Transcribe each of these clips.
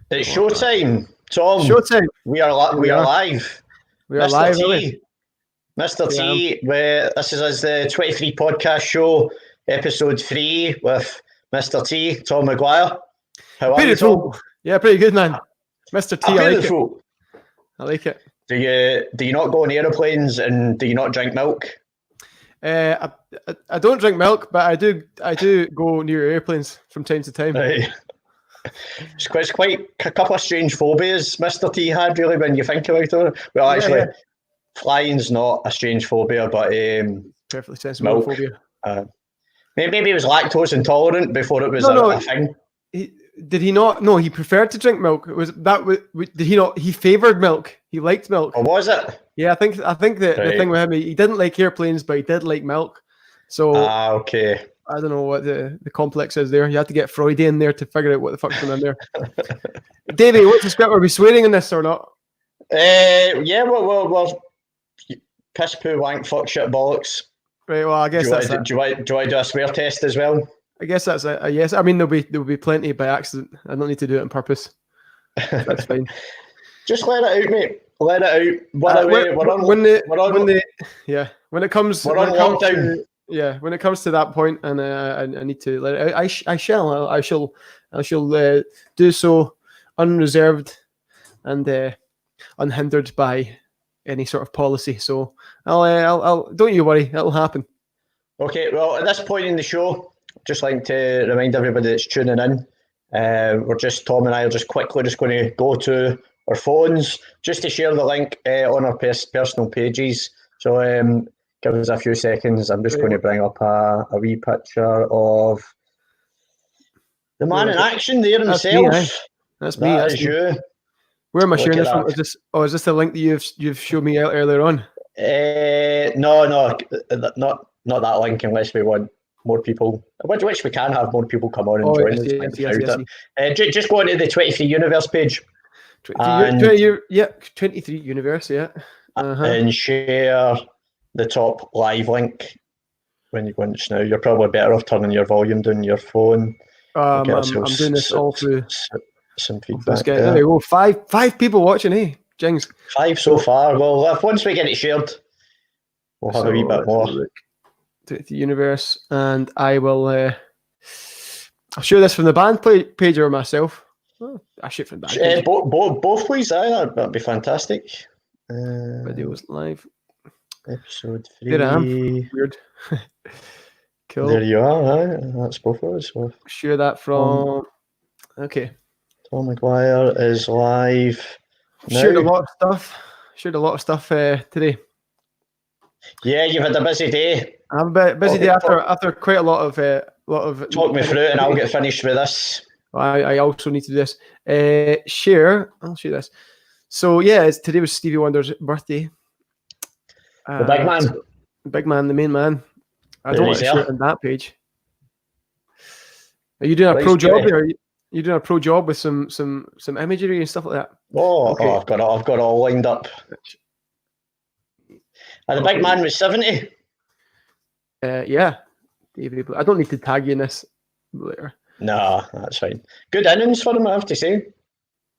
It's showtime, Tom. Showtime. We are live. We are Mr. live, T. Mr. T. This is the 23 podcast show, episode 3 with Mr. T. Tom McGuire. How are you, Tom? Yeah, pretty good, man. Mr. T. I like it. I like it. Do you not go on aeroplanes and do you not drink milk? I don't drink milk, but I do go near airplanes from time to time. Right. It's quite a couple of strange phobias Mr. T had, really, when you think about it. Well, actually, flying's not a strange phobia, but perfectly sensible phobia. Maybe he was lactose intolerant before it was a thing. Did he not? No, he preferred to drink milk. Did he not? He favoured milk. He liked milk. Oh, was it? Yeah, I think the thing with him, he didn't like airplanes, but he did like milk. So okay. I don't know what the complex is there. You have to get Freudian there to figure out what the fuck's going on there. Davey, what's the script? Are we swearing in this or not? Yeah, well, piss, poo, wank, fuck, shit, bollocks. Right, well, I guess do I do a swear test as well? I guess that's a yes. I mean, there'll be plenty by accident. I don't need to do it on purpose. That's fine. Just let it out, mate. Let it out. When it comes we're on lockdown. When it comes to that point, and I need to let it out, I shall do so unreserved and unhindered by any sort of policy. So I'll don't you worry, it'll happen. Okay, well, at this point in the show, just like to remind everybody that's tuning in, Tom and I are just quickly going to go to our phones just to share the link on our personal pages. So give us a few seconds. I'm just going to bring up a wee picture of the man in action there himself. That's me. That is you. Where am I sharing this from? Is this the link that you've showed me earlier on? No, not that link, unless we want more people, which we can have more people come on and join us. Just go into the 23 Universe page. 23 Universe, yeah. And share the top live link when you go in just now. You're probably better off turning your volume down your phone. I'm doing this all through some feedback. There we go. Five people watching, eh? Jings. 5 so far. Well, once we get it shared, we'll have a wee bit more. To the Universe, and I will. I'll share this from the band page or myself. I share from the band. Both please. That'd be fantastic. Videos live. Episode 3. Here I am. Weird. Cool. There you are. That's both of us. So. Share that from. Okay. Tom McGuire is live. Shared a lot of stuff today. Yeah, you've had a busy day. I'm a busy day after quite a lot of. Talk me through it, and I'll get finished with this. I also need to do this. I'll share this. So yeah, today was Stevie Wonder's birthday. The big man. The big man, the main man. I don't want to share it on that page. Are you doing a pro job here? Are you doing a pro job with some imagery and stuff like that? Okay. I've got it all lined up. And the big man was 70. Yeah. David Blair. I don't need to tag you in this later. No, that's fine. Good innings for him, I have to say.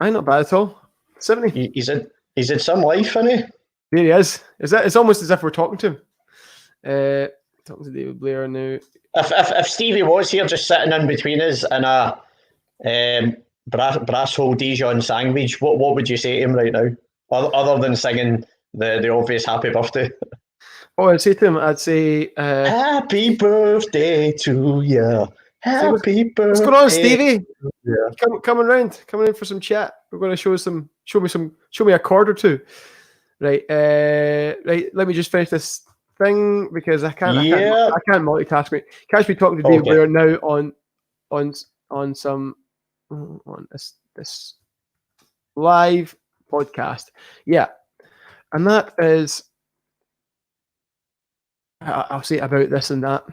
Not bad at all. 70. He's had some life, hasn't he? There he is. It's almost as if we're talking to him. Talking to David Blair now. If Stevie was here just sitting in between us in a brasshole Dijon sandwich, what would you say to him right now? Other than singing the obvious happy birthday. I'd say to him, happy birthday to you. Happy birthday. What's going on, Stevie? Yeah. Coming in for some chat. We're going to show me a chord or two. Right. Right. Let me just finish this thing because I can't multitask. Me. Catch me talking to David Blair now on this live podcast. Yeah, and that is. I'll say about this and that.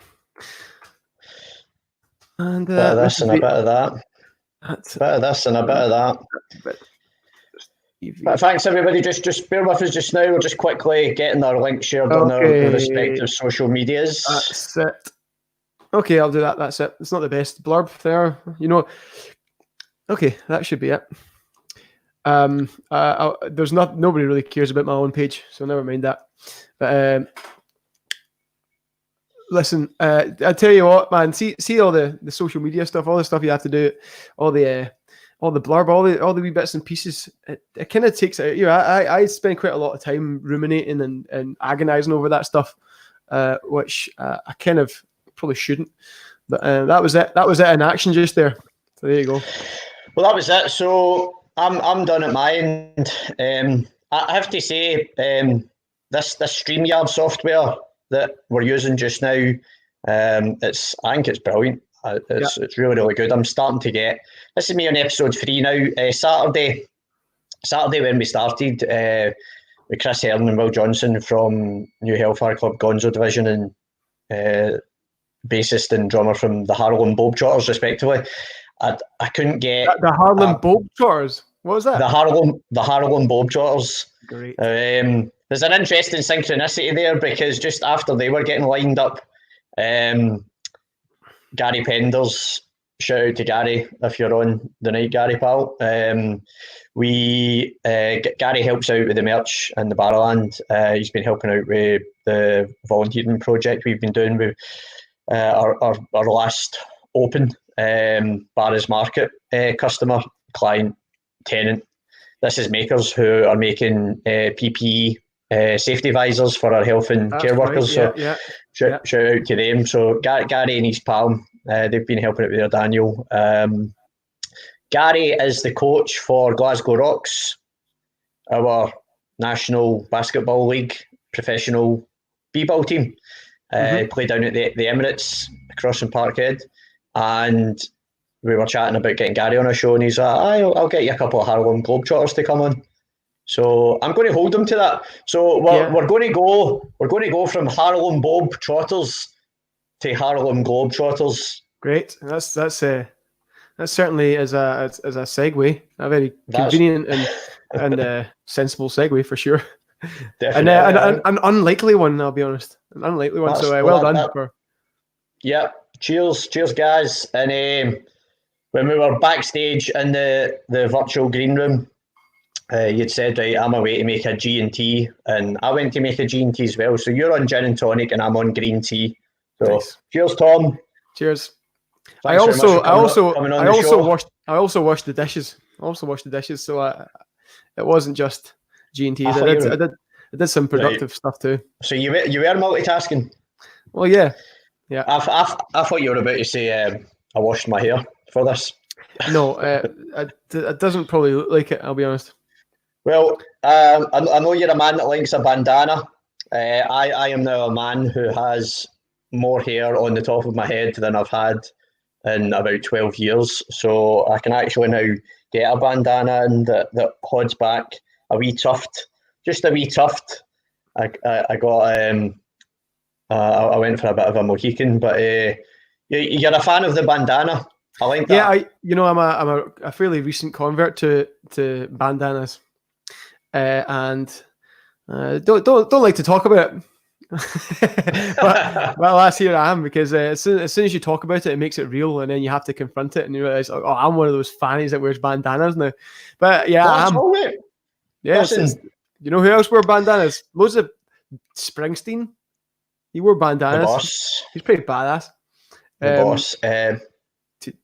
And bit of this and a bit of that. Bit of this and a bit of that. But thanks everybody. Just bear with us just now. We're just quickly getting our links shared on our respective social medias. That's it. Okay, I'll do that. That's it. It's not the best blurb there, you know. Okay, that should be it. There's nobody really cares about my own page, so never mind that. But listen, I tell you what, man. See all the social media stuff, all the stuff you have to do, all the blurb, all the wee bits and pieces. It kind of takes. I spend quite a lot of time ruminating and agonizing over that stuff, which I kind of probably shouldn't. But that was it. That was it in action just there. So there you go. Well, that was it. So I'm done at my end. I have to say, this StreamYard software that we're using just now, I think it's brilliant. It's really, really good. I'm starting to get. This is me on episode 3 now. Saturday when we started, with Chris Hearn and Will Johnson from New Hellfire Club Gonzo Division and bassist and drummer from the Harlem Globetrotters, respectively. I couldn't get the Harlem Globetrotters. What was that? The Harlem Globetrotters. Great. There's an interesting synchronicity there because just after they were getting lined up, Gary Penders, shout out to Gary if you're on the night, Gary pal. Gary helps out with the merch and the Barrowland. He's been helping out with the volunteering project we've been doing with our last open Barra's Market customer, client, tenant. This is makers who are making PPE safety visors for our health and care workers. Shout out to them. So Gary and his pal, they've been helping out with their Daniel. Gary is the coach for Glasgow Rocks, our National Basketball League professional B-ball team. Played down at the Emirates across from Parkhead, and we were chatting about getting Gary on a show, and he's like, I'll get you a couple of Harlem Globetrotters to come on. So I'm going to hold him to that. So we're going to go from Harlem Globetrotters to Harlem Globetrotters. Great. That's certainly as a segue, a very convenient and sensible segue for sure. Definitely. And an unlikely one, I'll be honest. An unlikely one. So well done. Yeah. Cheers, guys. And when we were backstage in the virtual green room, you'd said, right, I'm away to make a G&T, and I went to make a G&T as well. So you're on gin and tonic, and I'm on green tea. So nice. Cheers, Tom. Cheers. I also washed the dishes. So it wasn't just G&Ts. I did some productive stuff too. So you were multitasking. Well, yeah. I thought you were about to say I washed my hair for this. No, it doesn't probably look like it, I'll be honest. Well, I know you're a man that likes a bandana. I am now a man who has more hair on the top of my head than I've had in about 12 years. So I can actually now get a bandana and that hods back a wee tuft. Just a wee tuft. I got I went for a bit of a Mohican, but you're a fan of the bandana. I like that. Yeah, I'm a fairly recent convert to bandanas, and don't like to talk about it. but last year I am, because as soon as you talk about it, it makes it real, and then you have to confront it, and you realize, oh, I'm one of those fannies that wears bandanas now. But yeah, I am. Yeah, you know who else wore bandanas? Loads of Springsteen. He wore bandanas. The Boss. He's pretty badass. The Boss. The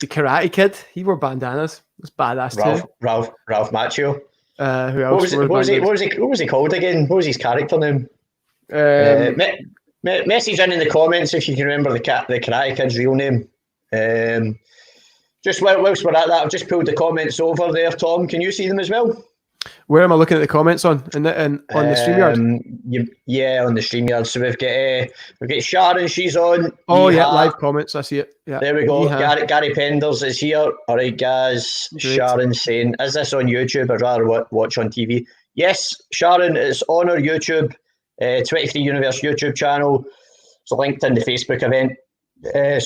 Karate Kid. He wore bandanas. It was badass too. Ralph Macchio. Who else? What was he called again? What was his character name? Message in the comments if you can remember the Karate Kid's real name. Just whilst we're at that, I've just pulled the comments over there, Tom. Can you see them as well? Where am I looking at the comments on? On the StreamYard? Yeah, on the StreamYard. So we've got Sharon, she's on. Oh, yeah, live comments. I see it. Yeah. There we go. Gary Penders is here. All right, guys. Great. Sharon saying, is this on YouTube? I'd rather watch on TV. Yes, Sharon, it's on our YouTube, 23 Universe YouTube channel. It's linked in the Facebook event. And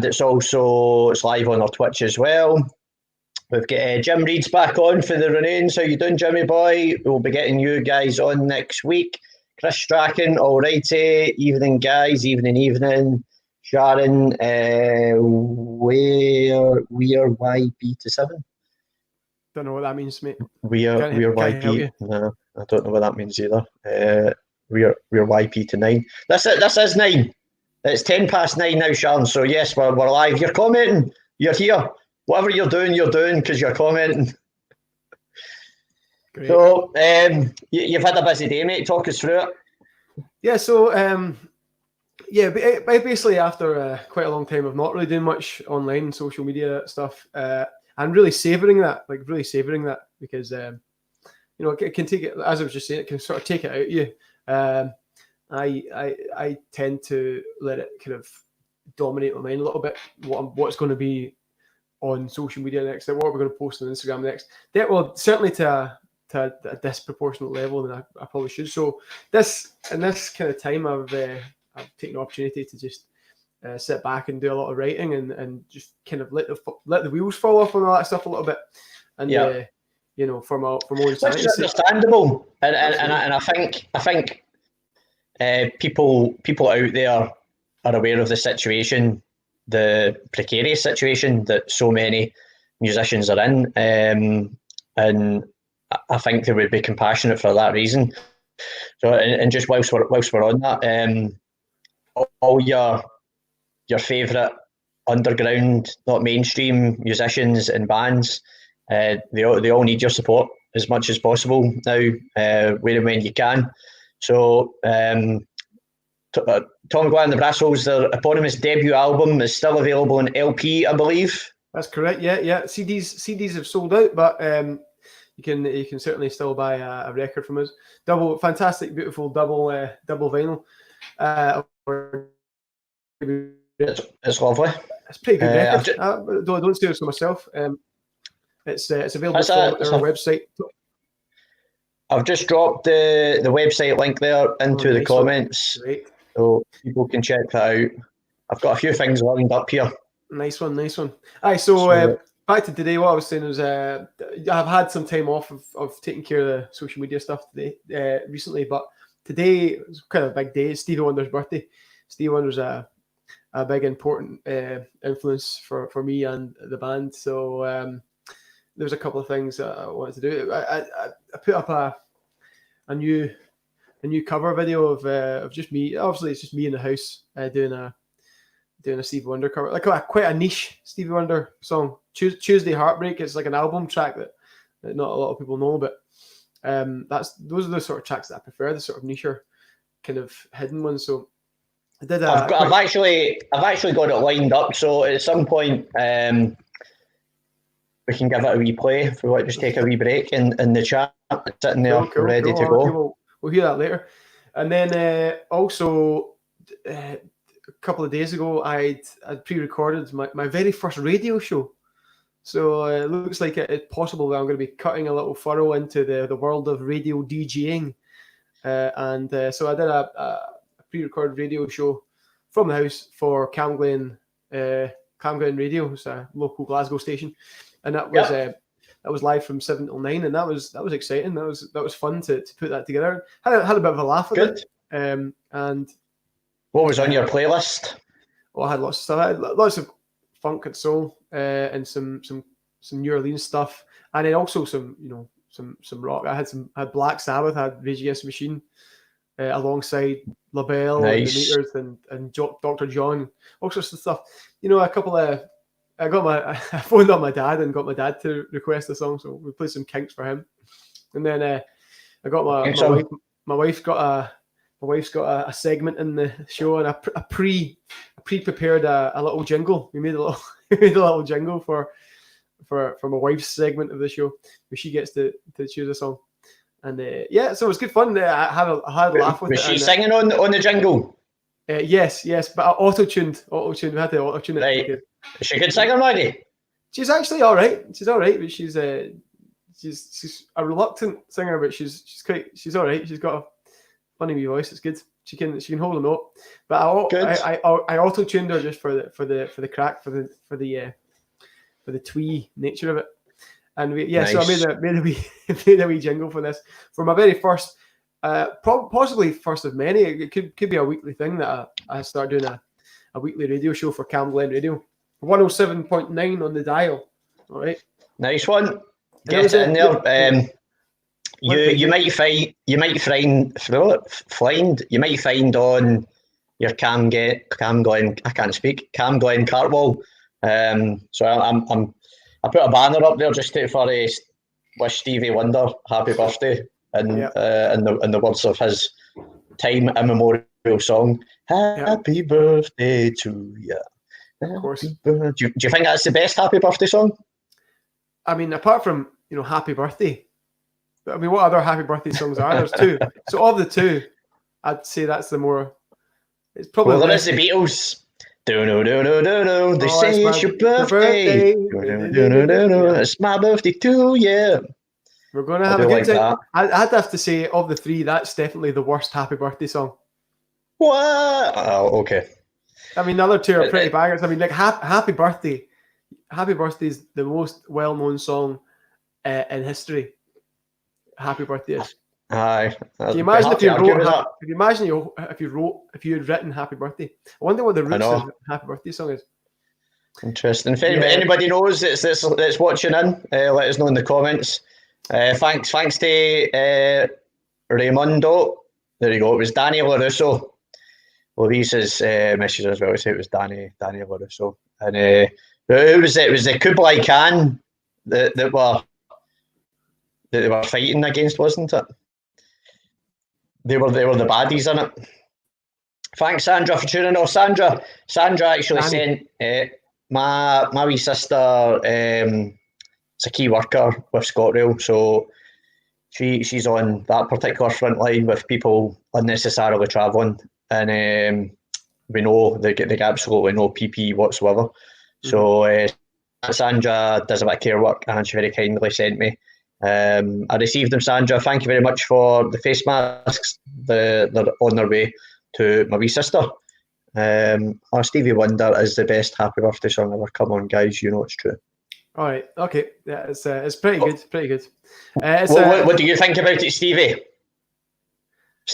it's live on our Twitch as well. We've got Jim Reed's back on for the Renaissance. How you doing, Jimmy boy? We'll be getting you guys on next week. Chris Strachan, all righty. Evening, guys. Evening. Sharon, we're YB to 7. Don't know what that means, mate. We're YP. No, I don't know what that means either. We're YP to 9. This is 9. It's 10 past 9 now, Sharon. So yes, we're live. You're commenting. You're here. Whatever you're doing because you're commenting. Great. So you've had a busy day, mate. Talk us through it. Yeah. So basically after quite a long time of not really doing much online social media stuff, and really savouring that, because it can take it, as I was just saying, it can sort of take it out of you. I tend to let it kind of dominate my mind a little bit. What's going to be on social media next? What we're going to post on Instagram next? That will certainly to a disproportionate level than I probably should. So this kind of time, I've taken the opportunity to just sit back and do a lot of writing and just kind of let the wheels fall off on all that stuff a little bit. And for my own sanity. Which is understandable, and I think people out there are aware of the situation, the precarious situation that so many musicians are in, and I think they would be compassionate for that reason. So, and just whilst we're on that, all your favourite underground, not mainstream musicians and bands, they all need your support as much as possible now, where and when you can. So, Tom McGuire The Brassholes, their eponymous debut album is still available on LP, I believe. That's correct. Yeah. CDs have sold out, but you can certainly still buy a record from us. Fantastic, beautiful double vinyl. It's lovely. It's pretty good record. I don't say it for myself. It's available on our website. I've just dropped the website link there into the comments, so people can check that out. I've got a few things lined up here. Nice one. Aye, so back to today. What I was saying was I've had some time off of taking care of the social media stuff today recently, but today was kind of a big day. It's Stevie Wonder's birthday. Stevie Wonder's a big important influence for me and the band. So there was a couple of things I wanted to do. I put up a new cover video of just me. Obviously, it's just me in the house doing a Stevie Wonder cover, like quite a niche Stevie Wonder song. Tuesday Heartbreak. It's like an album track that not a lot of people know, but those are the sort of tracks that I prefer, the sort of nicher, kind of hidden ones. So I did. I've actually got it lined up. So at some point, we can give it a wee play if we want to just take a wee break in the chat. It's sitting there ready to go. Okay, we'll hear that later. And then also a couple of days ago, I'd pre-recorded my very first radio show. So it looks like it's possible that I'm going to be cutting a little furrow into the world of radio DJing. And so I did a pre-recorded radio show from the house for Camglen Radio. It's a local Glasgow station. And that was live from 7 till 9, and that was exciting. That was fun to put that together. Had a bit of a laugh at it. And what was on your playlist? I had lots of stuff. I had lots of funk and soul, and some New Orleans stuff, and then also some rock. I had Black Sabbath, I had Rage Against the Machine, alongside LaBelle and the Meters and Dr. John, all sorts of stuff. A couple of. I phoned up my dad and got my dad to request a song, so we played some Kinks for him. And then I got my wife's got a segment in the show, and I pre-prepared a little jingle. We made a little jingle for my wife's segment of the show, where she gets to choose a song. And so it was good fun. I had a laugh with it. Was she singing on the jingle? Yes, but I auto-tuned. We had to auto-tune it. Right. Is she a good singer, Maggie? She's actually all right. She's all right, but she's a reluctant singer, but she's all right. She's got a funny wee voice. It's good. She can hold a note. But I auto-tuned her just for the crack, for the twee nature of it. And so I made a wee jingle for this for my very first. Possibly first of many. It could be a weekly thing that I start doing a weekly radio show for Camglen Radio. 107.9 on the dial. All right. Nice one. get it in there. You might find on your Cam Glen Cartwall. So I put a banner up there just for wish Stevie Wonder happy birthday in the words of his time immemorial song, Happy Birthday to you. Of course. Do you think that's the best happy birthday song? I mean, apart from Happy Birthday, I mean, what other happy birthday songs are there? There's two. So of the two, I'd say that's the more. It's probably. Well, there is the Beatles. Do. They say it's your birthday. It's my birthday too. Yeah. We're gonna have a good time. I'd have to say of the three, that's definitely the worst happy birthday song. What? Oh, okay. I mean, the other two are pretty bangers. I mean, like Happy Birthday. Happy Birthday is the most well-known song in history. Happy Birthday is. Aye. Can you imagine if you had written Happy Birthday? I wonder what the roots of Happy Birthday song is. Interesting. If anybody knows that's watching in, let us know in the comments. Thanks to Raimundo. There you go. It was Danny LaRusso. Louise's message as well. So it was Danny LaRusso. And who was it? It was the Kublai Khan that they were fighting against, wasn't it? They were the baddies in it. Thanks, Sandra, for tuning in. Sandra actually sent my wee sister. It's a key worker with ScotRail, so she's on that particular front line with people unnecessarily travelling, and we know they get absolutely no PPE whatsoever. So Sandra does a bit of care work, and she very kindly sent me. I received them, Sandra. Thank you very much for the face masks. They're on their way to my wee sister. Stevie Wonder is the best happy birthday song ever. Come on, guys, you know it's true. All right, okay, yeah, it's pretty good, pretty good. What do you think about it, Stevie?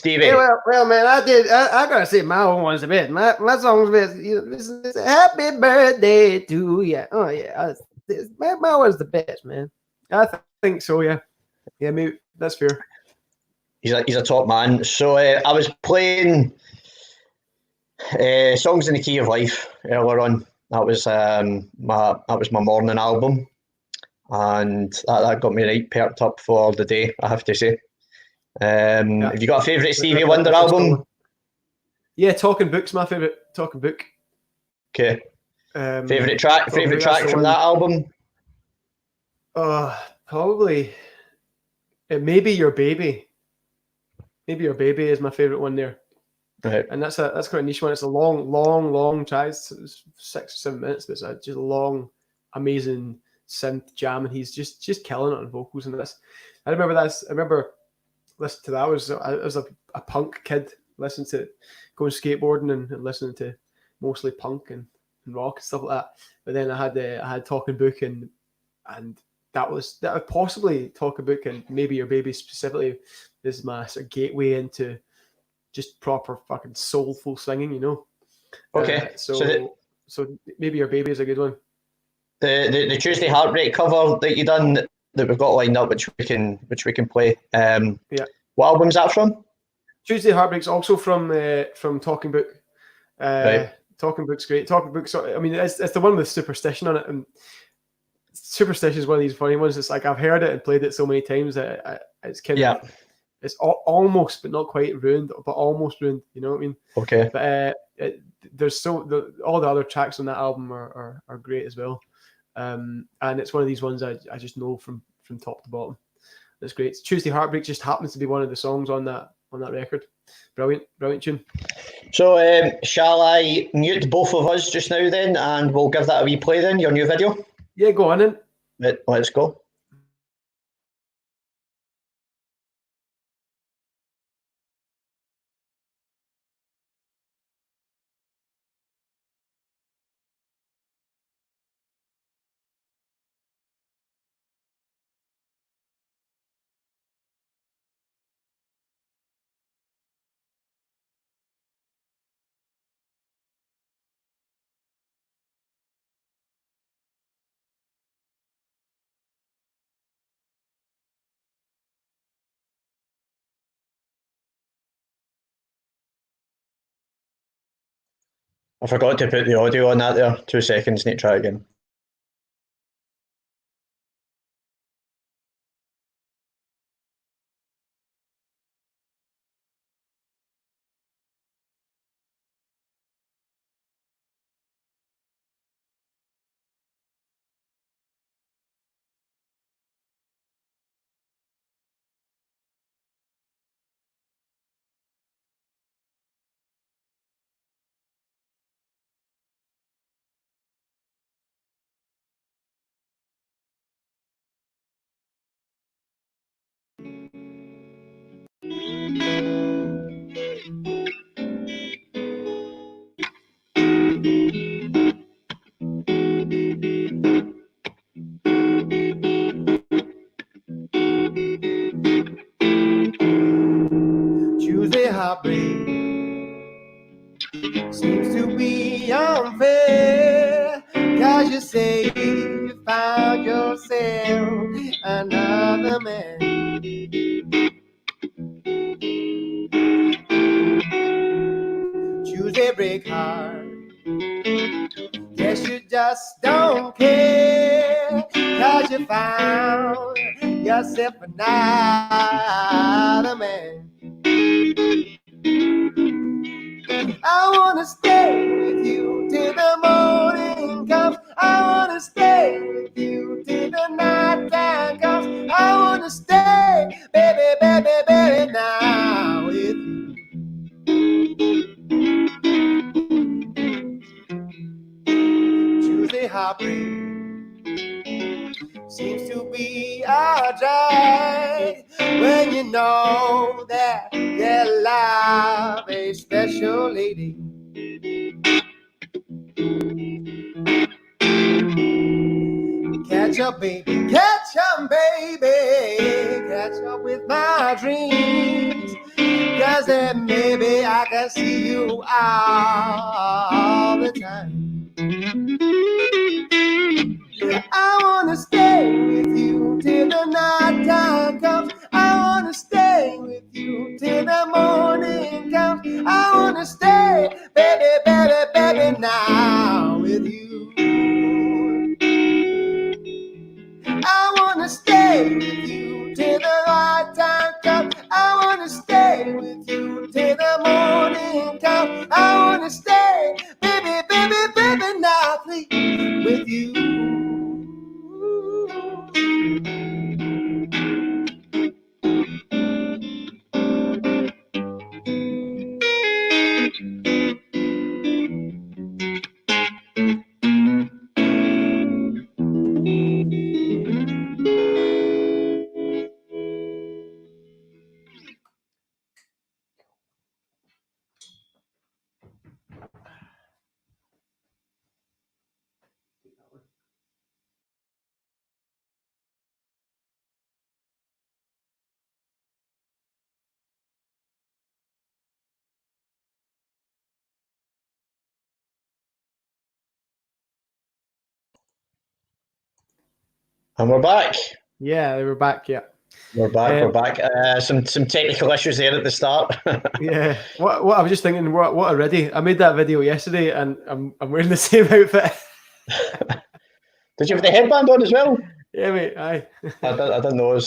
Yeah, well, man, I gotta say my own one's the best. My song's best. This is Happy Birthday to you. Oh yeah, my one's the best, man. I think so. Yeah, maybe that's fair. He's a top man. So I was playing songs in the key of life earlier on. That was my morning album, and that got me right perked up for the day, I have to say. Have you got a favourite Stevie Wonder album? Yeah, Talking Book's my favourite. Talking Book. Okay. Favourite track from that album? Probably. Maybe Your Baby. Maybe Your Baby is my favourite one there. Right. And that's quite a niche one. It's a long track. It's 6 or 7 minutes, but it's just a long, amazing synth jam, and he's just killing it on vocals and this. I remember listening to that. I was a punk kid, listening to going skateboarding and listening to mostly punk and rock and stuff like that. But then I had Talking Book and that was possibly Talking Book and maybe Your Baby specifically is my sort of gateway into just proper fucking soulful singing, you know. Okay. So maybe Your Baby is a good one. The Tuesday Heartbreak cover that you done that we've got lined up, which we can play. Yeah. What album's that from? Tuesday Heartbreak's also from Talking Book. Right. Talking Book's great. Talking Book's, I mean, it's the one with Superstition on it, and Superstition is one of these funny ones. It's like I've heard it and played it so many times that it's kind of it's almost, but not quite ruined, but almost ruined. You know what I mean? Okay. But there's all the other tracks on that album are great as well, and it's one of these ones I just know from top to bottom. It's great. Tuesday Heartbreak just happens to be one of the songs on that record. Brilliant tune. So shall I mute both of us just now then, and we'll give that a wee play then, your new video? Yeah, go on then. Let's go. I forgot to put the audio on that there. 2 seconds, need to try again. Tuesday heartbreak seems to be unfair, 'cause you say you found yourself another man. Tuesday break heart, guess you just don't care, 'cause you found yourself another man. I wanna stay with you till the morning comes. I wanna stay with you till the night time comes. I wanna stay, baby, baby, baby, now with you. Tuesday heartbreak seems to be a drag when you know that you love a special lady. Catch up, baby, catch up, baby, catch up with my dreams, 'cause then maybe I can see you all the time. I wanna stay with you till the night time comes. I wanna stay with you till the morning comes. I wanna stay, baby, baby, baby, now with you. I wanna stay with you till the right time comes. I wanna stay with you till the morning comes. I wanna stay, baby, baby, baby, now please with you. And we're back. Yeah, we're back. Yeah, we're back. Some technical issues there at the start. Yeah. What I was just thinking. What already? I made that video yesterday, and I'm wearing the same outfit. Did you have the headband on as well? Yeah, mate. Aye. I don't know.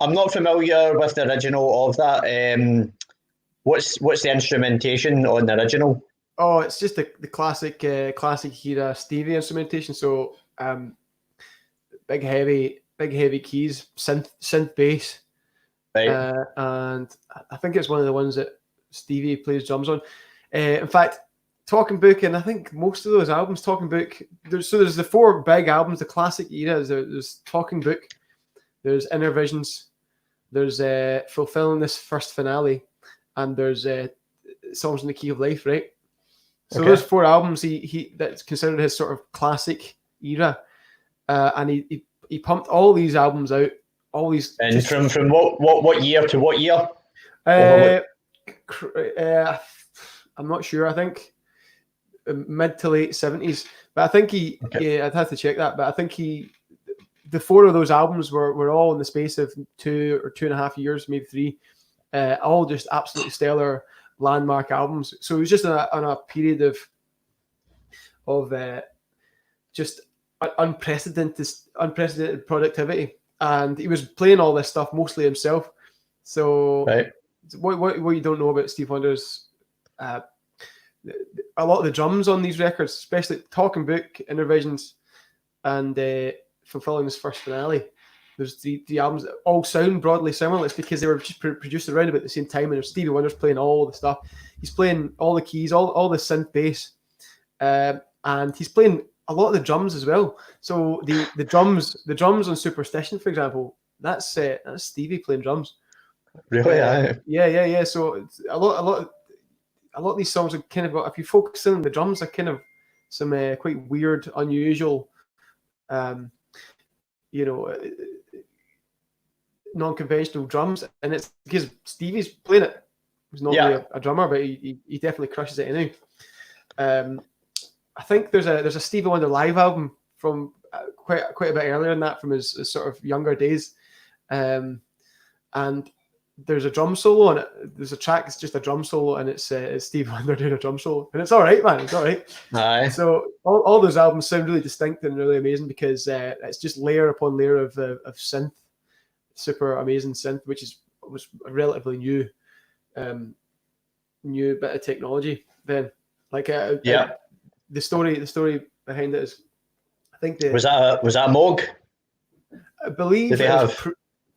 I'm not familiar with the original of that. What's the instrumentation on the original? Oh, it's just the classic era Stevie instrumentation. So big heavy keys, synth bass, right. And I think it's one of the ones that Stevie plays drums on. In fact, Talking Book, and I think most of those albums, Talking Book. There's the 4 big albums, the classic era. There's Talking Book, there's Inner Visions, there's Fulfilling This First Finale, and there's Songs in the Key of Life, right? So those 4 albums, he that's considered his sort of classic era, and he pumped all these albums out, all these. And from what year to what year? I'm not sure. I think mid to late 70s, but I think I'd have to check that. But I think the 4 of those albums were all in the space of 2 or 2.5 years, maybe 3, all just absolutely stellar. landmark albums. So it was just on a period of just unprecedented productivity, and he was playing all this stuff mostly himself. So right. What you don't know about Steve Wonder's a lot of the drums on these records, especially Talking Book, Intervisions, and Fulfilling His First Finale. There's the albums that all sound broadly similar. It's because they were just produced around about the same time, and Stevie Wonder's playing all the stuff. He's playing all the keys, all the synth bass, and he's playing a lot of the drums as well. So the drums on Superstition, for example, that's Stevie playing drums. Really? Yeah. So it's a lot of these songs are kind of, if you focus on the drums, are kind of some quite weird, unusual, non-conventional drums, and it's because Stevie's playing it. He's not really a drummer, but he definitely crushes it anyway. I think there's a Stevie Wonder live album from quite a bit earlier than that, from his sort of younger days, and there's a drum solo on it. There's a track that's just a drum solo, and it's Stevie Wonder doing a drum solo, and it's all right, man. It's all right. Aye. So all those albums sound really distinct and really amazing because it's just layer upon layer of synth, super amazing synth, which was a relatively new bit of technology then. Like the story behind it is, I think was that a Moog? I believe did they have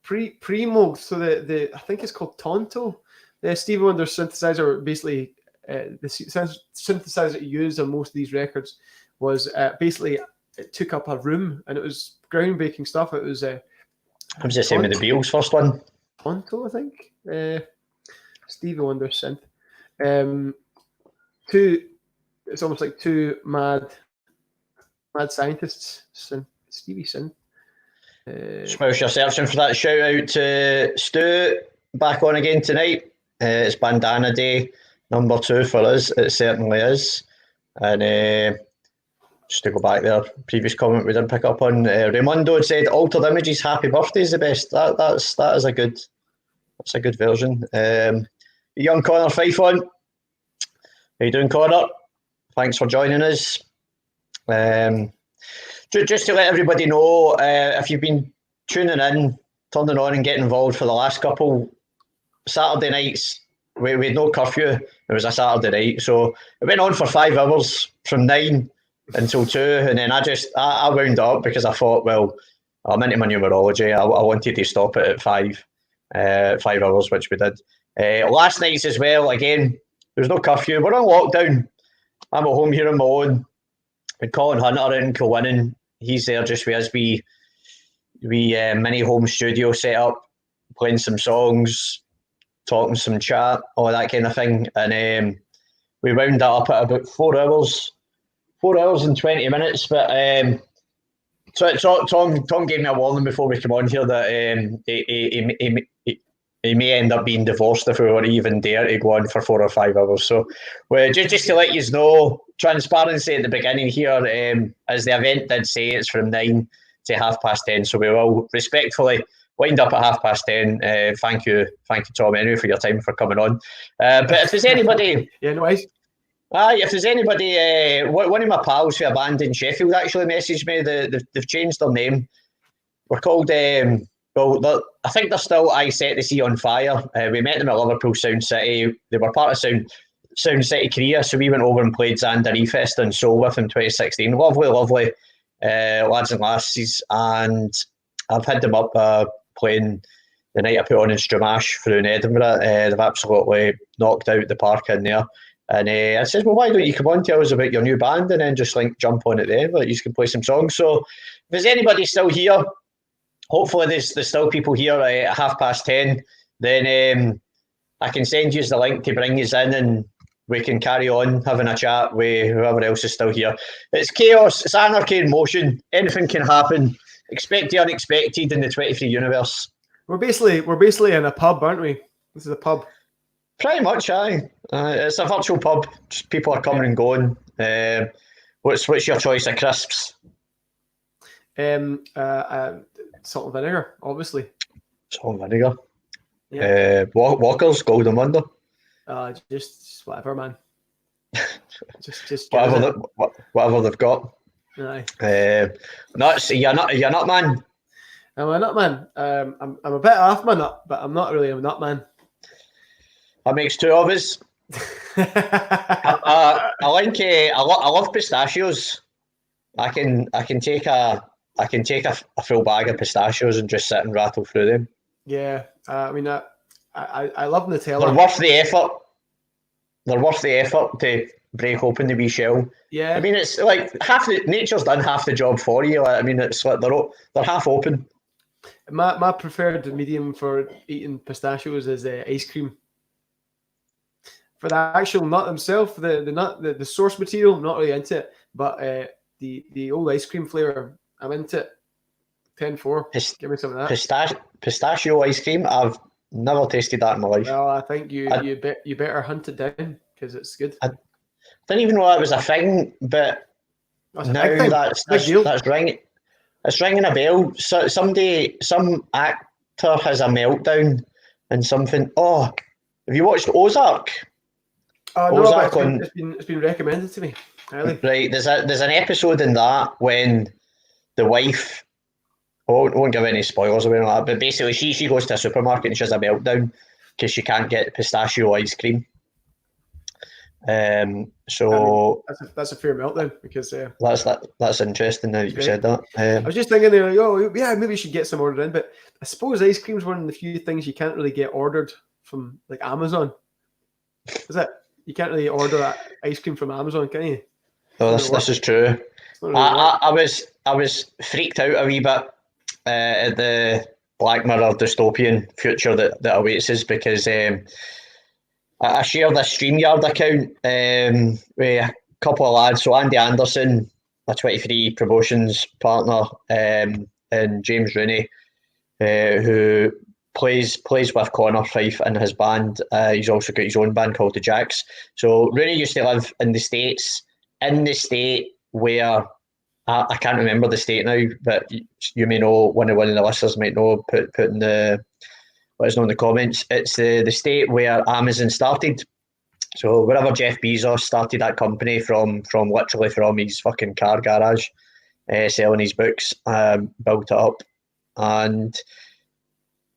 pre-Moog, so I think it's called Tonto. The Stevie Wonder synthesizer, basically the synthesizer he used on most of these records was basically, it took up a room, and it was groundbreaking stuff. It was was the same with the Beatles' first one. Tonto, I think. Stevie Wonder synth. It's almost like two mad scientists. Stevie synth. Whilst you're searching for that, shout out to Stu, back on again tonight. It's Bandana Day, number 2 for us. It certainly is. And just to go back there, previous comment we didn't pick up on, Raimundo had said Altered Images Happy Birthday is the best. That is a good version. Young Connor Fifon, how you doing, Connor? Thanks for joining us. Just to let everybody know, if you've been tuning in, turning on and getting involved for the last couple Saturday nights, we had no curfew. It was a Saturday night, so it went on for 5 hours from 9 until 2, and then I wound up because I thought, well, I'm into my numerology. I wanted to stop it at 5 hours, which we did. Last night's as well, again, there was no curfew. We're on lockdown. I'm at home here on my own. With Colin Hunter in Kilwinning, he's there just with us. We mini home studio set up, playing some songs, talking some chat, all that kind of thing. And we wound that up at about 4 hours and 20 minutes. But so Tom gave me a warning before we came on here that he may end up being divorced if we were even dare to go on for 4 or 5 hours. So just to let you know, transparency at the beginning here, as the event did say, it's from 9 to 10:30. So we will respectfully wind up at 10:30. Thank you, Tom, anyway, for your time, for coming on. But if there's anybody... yeah, no worries. If there's anybody... one of my pals who abandoned Sheffield actually messaged me. They've changed their name. We're called... I think they're still I Set the Sea on Fire. We met them at Liverpool Sound City. They were part of Sound City Korea, so we went over and played Xandery Fest in Seoul with them in 2016. Lovely lads and lasses, and I've had them up playing the night I put on in Stramash through in Edinburgh. They've absolutely knocked out the park in there. And I said, well, why don't you come on, tell us about your new band, and then just jump on it there, you can play some songs. So if there's anybody still here, hopefully there's still people here at 10:30. Then I can send you the link to bring you in, and we can carry on having a chat with whoever else is still here. It's chaos, it's anarchy in motion. Anything can happen. Expect the unexpected in the 23 universe. We're basically in a pub, aren't we? This is a pub. Pretty much, aye. It's a virtual pub. Just people are coming and going. What's your choice of crisps? Salt and vinegar, obviously. Salt and vinegar. Yeah. Walker's Golden Wonder. Just whatever, man. just whatever they've got. Aye. Nuts. You're not, man. Am I not, man? I'm a bit off my nut, but I'm not really a nut, man. That makes two of us. I love pistachios. I can take a full bag of pistachios and just sit and rattle through them. Yeah, I mean, I love Nutella. They're worth the effort. They're worth the effort to break open the wee shell. Yeah. I mean, it's like nature's done half the job for you. I mean, it's like they're half open. My preferred medium for eating pistachios is ice cream. For the actual nut themselves, the source material, I'm not really into it. But the old ice cream flavor, I'm into it. 10-4. Give me some of that. Pistachio ice cream. I've never tasted that in my life. Well, I think you better hunt it down because it's good. I didn't even know that was a thing, but now that's ringing. It's ringing a bell. So some actor has a meltdown and something. Oh, have you watched Ozark? No, Ozark it's been recommended to me. Really? Right. There's an episode in that when the wife. I won't give any spoilers away on that, but basically she goes to a supermarket and she has a meltdown because she can't get pistachio ice cream. So that's a fair meltdown because that's interesting that you said that. I was just thinking there, like, oh yeah, maybe you should get some ordered in, but I suppose ice cream's one of the few things you can't really get ordered from like Amazon. Is it? You can't really order ice cream from Amazon, can you? No, this is true. Really I was freaked out a wee bit at the Black Mirror dystopian future that awaits us because I shared a StreamYard account with a couple of lads. So Andy Anderson, a 23 Promotions partner, and James Rooney, who plays with Connor Fife in his band. He's also got his own band called the Jacks. So Rooney used to live in the States, in the state where I can't remember the state now, but you may know, one of the listeners might know, put in the let us know in the comments. It's the state where Amazon started. So wherever Jeff Bezos started that company from literally from his fucking car garage, selling his books, built it up. And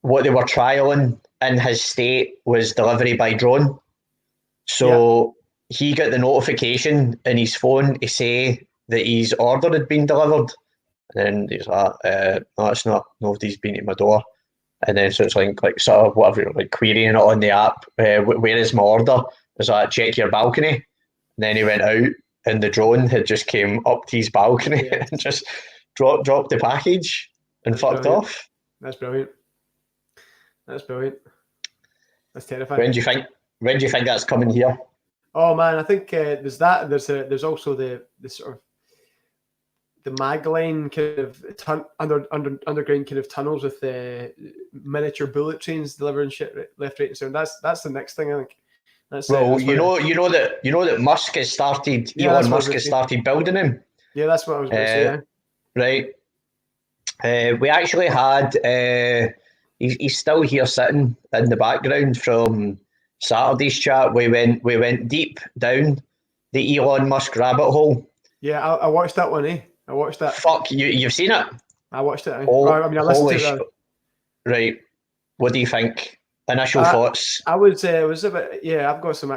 what they were trialling in his state was delivery by drone. So he got the notification in his phone to say that his order had been delivered. And then he's like, no, it's not. Nobody's been at my door. And then so it's like sort of whatever, like querying it on the app. Where is my order? It's like, check your balcony. And then he went out and the drone had just came up to his balcony and just dropped the package and fucked off. That's brilliant. That's terrifying. When do you think that's coming here? Oh man, I think there's that. There's also the sort of the Magline kind of underground kind of tunnels with miniature bullet trains delivering shit left, right, and center. That's the next thing I think. You know that Musk has started. Elon Musk has started building them. Yeah, that's what I was going to say. Right. We actually had. He's still here sitting in the background from Saturday's chat. We went deep down the Elon Musk rabbit hole. Yeah, I watched that one. I watched that. Fuck you! You've seen it? I watched it. I listened to it. Right. What do you think? Initial thoughts? I was a bit. Yeah, I've got some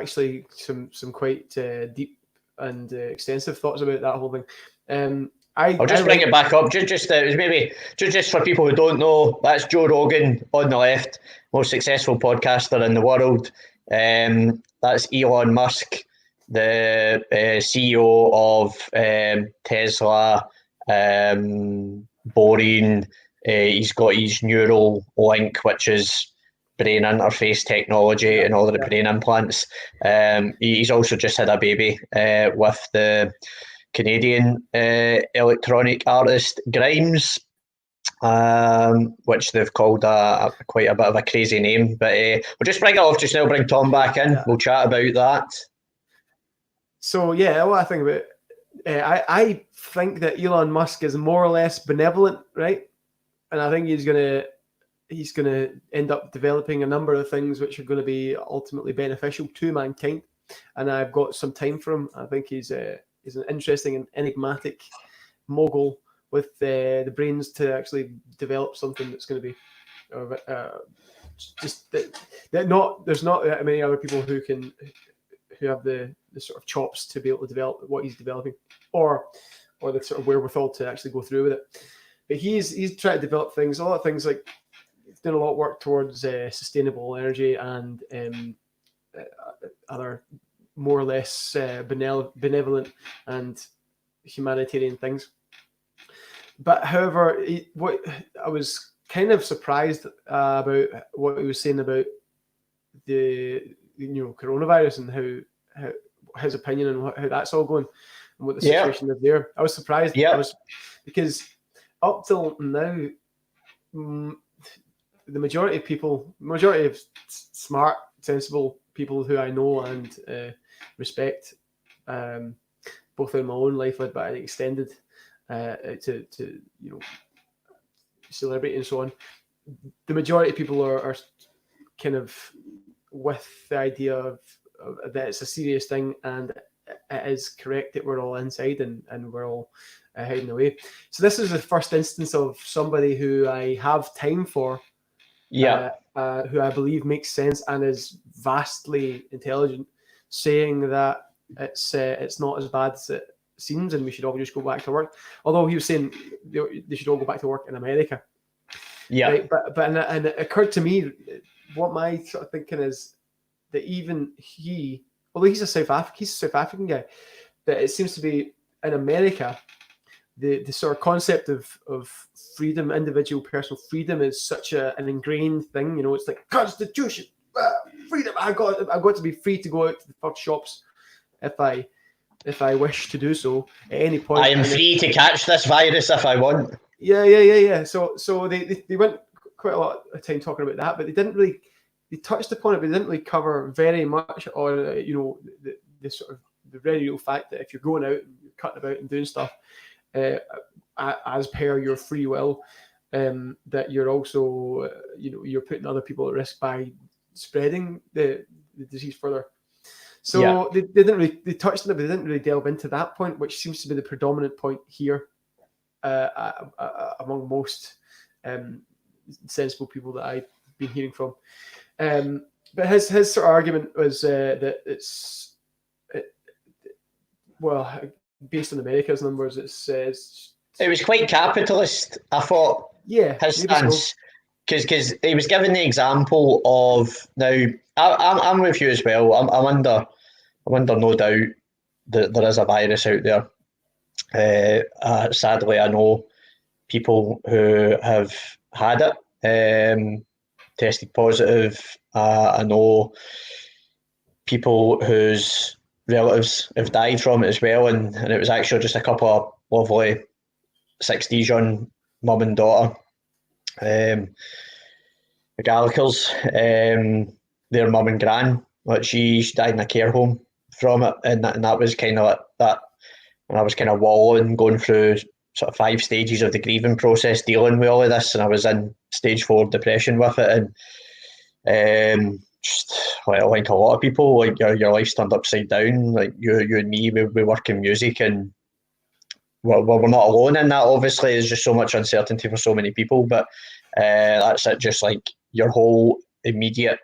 quite deep and extensive thoughts about that whole thing. I'll just bring it back up. Just maybe for people who don't know, that's Joe Rogan on the left, most successful podcaster in the world. That's Elon Musk, the CEO of Tesla, Boring. He's got his neural link, which is brain interface technology and all of the brain implants. He's also just had a baby with the Canadian electronic artist Grimes, which they've called quite a bit of a crazy name. But we'll just bring it off just now, bring Tom back in. We'll chat about that. So, what I think about it, I think that Elon Musk is more or less benevolent, right? And I think he's going to he's going to end up developing a number of things which are going to be ultimately beneficial to mankind. And I've got some time for him. I think he's an interesting and enigmatic mogul with the brains to actually develop something that's going to be just that there's not that many other people who have the sort of chops to be able to develop what he's developing, or the sort of wherewithal to actually go through with it. But he's trying to develop things, a lot of things, like he's doing a lot of work towards sustainable energy and other more or less benevolent and humanitarian things. But however, what I was kind of surprised about what he was saying about the coronavirus and how his opinion and how that's all going and what the situation is there. I was surprised. Because up till now, the majority of smart, sensible people who I know and respect, both in my own life, but I extended to celebrity and so on. The majority of people are kind of with the idea of that it's a serious thing, and it is correct that we're all inside and we're all hiding away. So this is the first instance of somebody who I have time for, who I believe makes sense and is vastly intelligent, saying that it's not as bad as it seems and we should all just go back to work. Although he was saying they should all go back to work in America. Yeah. Right? But it occurred to me, what my sort of thinking is that even he, although he's a South African guy, that it seems to be in America, the sort of concept of freedom, individual personal freedom, is such an ingrained thing. It's like Constitution, freedom. I got to be free to go out to the fuck shops if I wish to do so at any point. I am free to catch this virus if I want. Yeah. So they went quite a lot of time talking about that, but they touched upon it, but they didn't really cover very much on the sort of the very real fact that if you're going out and you're cutting about and doing stuff as per your free will, that you're also you're putting other people at risk by spreading the disease further. So they didn't really, they touched on it, but they didn't really delve into that point, which seems to be the predominant point here among most sensible people that I've been hearing from. But his sort of argument was that based on America's numbers, it was quite capitalist, I thought. Yeah, his stance. Because he was giving the example of, now I'm with you as well. I'm under no doubt that there is a virus out there. Sadly, I know people who have had it, tested positive. I know people whose relatives have died from it as well, and it was actually just a couple of lovely 60s young mum and daughter. The Gallagher's, their mum and gran, she died in a care home from it, and that was kind of like that. And I was kind of wallowing, going through sort of 5 stages of the grieving process, dealing with all of this, and I was in stage 4 depression with it, and just like I think a lot of people, like your life's turned upside down. Like you and me, we work in music, and we're not alone in that. Obviously, there's just so much uncertainty for so many people, but that's it. Just like your whole immediate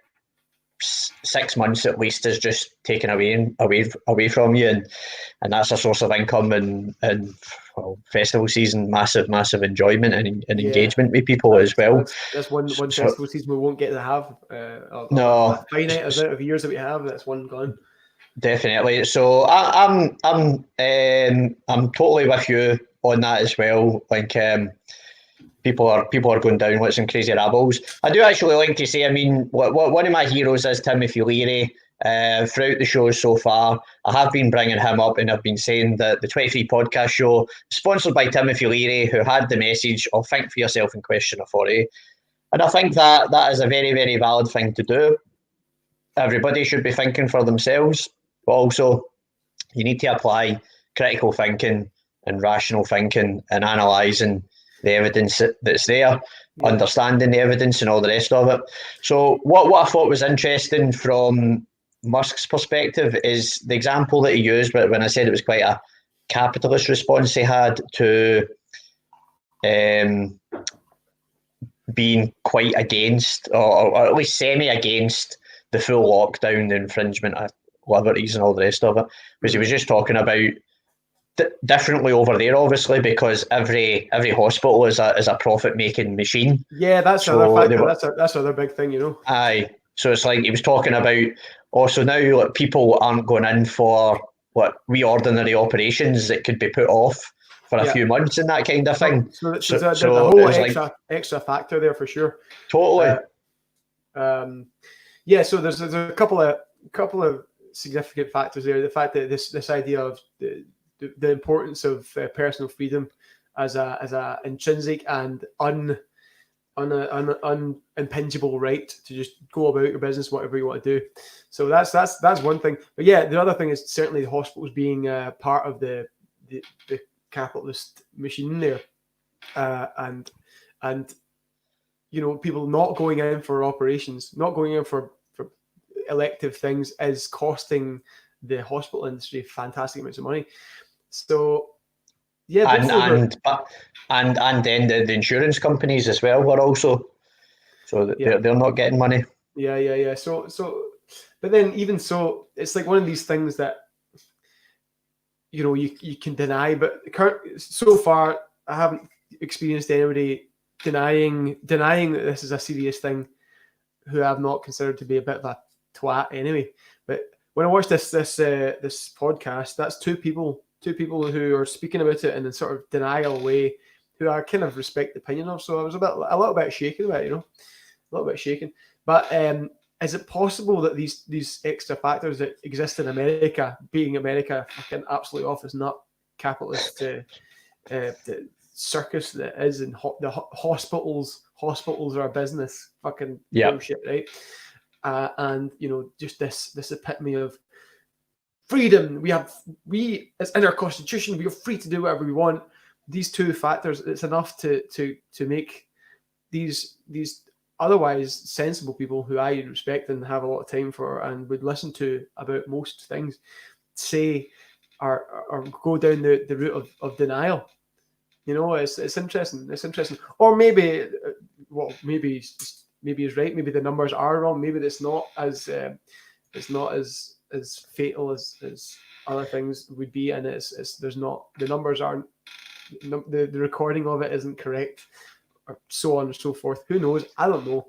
6 months at least is just taken away from you, and that's a source of income and festival season, massive enjoyment and engagement with people as well. That's one festival season we won't get to have. No, a finite amount of years that we have, that's one gone. Definitely. So I'm totally with you on that as well. Like people are going down with some crazy rabbles. I do actually like to say, I mean, one of my heroes is Timothy Leary. Throughout the shows so far, I have been bringing him up, and I've been saying that the 23 podcast show, sponsored by Timothy Leary, who had the message of think for yourself and question authority. And I think that is a very, very valid thing to do. Everybody should be thinking for themselves, but also you need to apply critical thinking and rational thinking and analysing evidence that's there, understanding the evidence and all the rest of it. So what I thought was interesting from Musk's perspective is the example that he used when I said it was quite a capitalist response he had to being quite against, or at least semi-against, the full lockdown, the infringement of liberties and all the rest of it, because he was just talking about differently over there, obviously, because every hospital is a profit-making machine. Yeah, that's another factor. That's another big thing, you know. Aye. So it's like he was talking about, also now like, people aren't going in for we ordinary operations that could be put off for a few months and that kind of thing. So the whole extra factor there for sure. Totally. So there's a couple of significant factors there. The fact that this idea of the importance of personal freedom as a intrinsic and unimpingible right to just go about your business, whatever you want to do. So that's one thing. But yeah, the other thing is certainly the hospitals being part of the capitalist machine there, and you know, people not going in for operations, not going in for elective things is costing the hospital industry fantastic amounts of money. So yeah, and then the insurance companies as well were also, so they're not getting money. Yeah. So but then even so, it's like one of these things that, you know, you can deny, but so far I haven't experienced anybody denying that this is a serious thing who I've not considered to be a bit of a twat anyway. But when I watched this podcast, that's two people who are speaking about it in a sort of denial way, who I kind of respect the opinion of. So I was a little bit shaken about it, you know, a little bit shaken. But is it possible that these extra factors that exist in America, being America, fucking absolutely off its nut capitalist the circus that is, and the hospitals are a business, fucking bullshit, right? And you know, just this epitome of freedom. We it's in our constitution, we are free to do whatever we want. These two factors, it's enough to make these otherwise sensible people who I respect and have a lot of time for and would listen to about most things say or go down the route of denial. You know, it's interesting. It's interesting. Or maybe maybe he's right. Maybe the numbers are wrong. Maybe it's not as fatal as other things would be, and there's not, the numbers aren't, the recording of it isn't correct, or so on and so forth. Who knows? I don't know.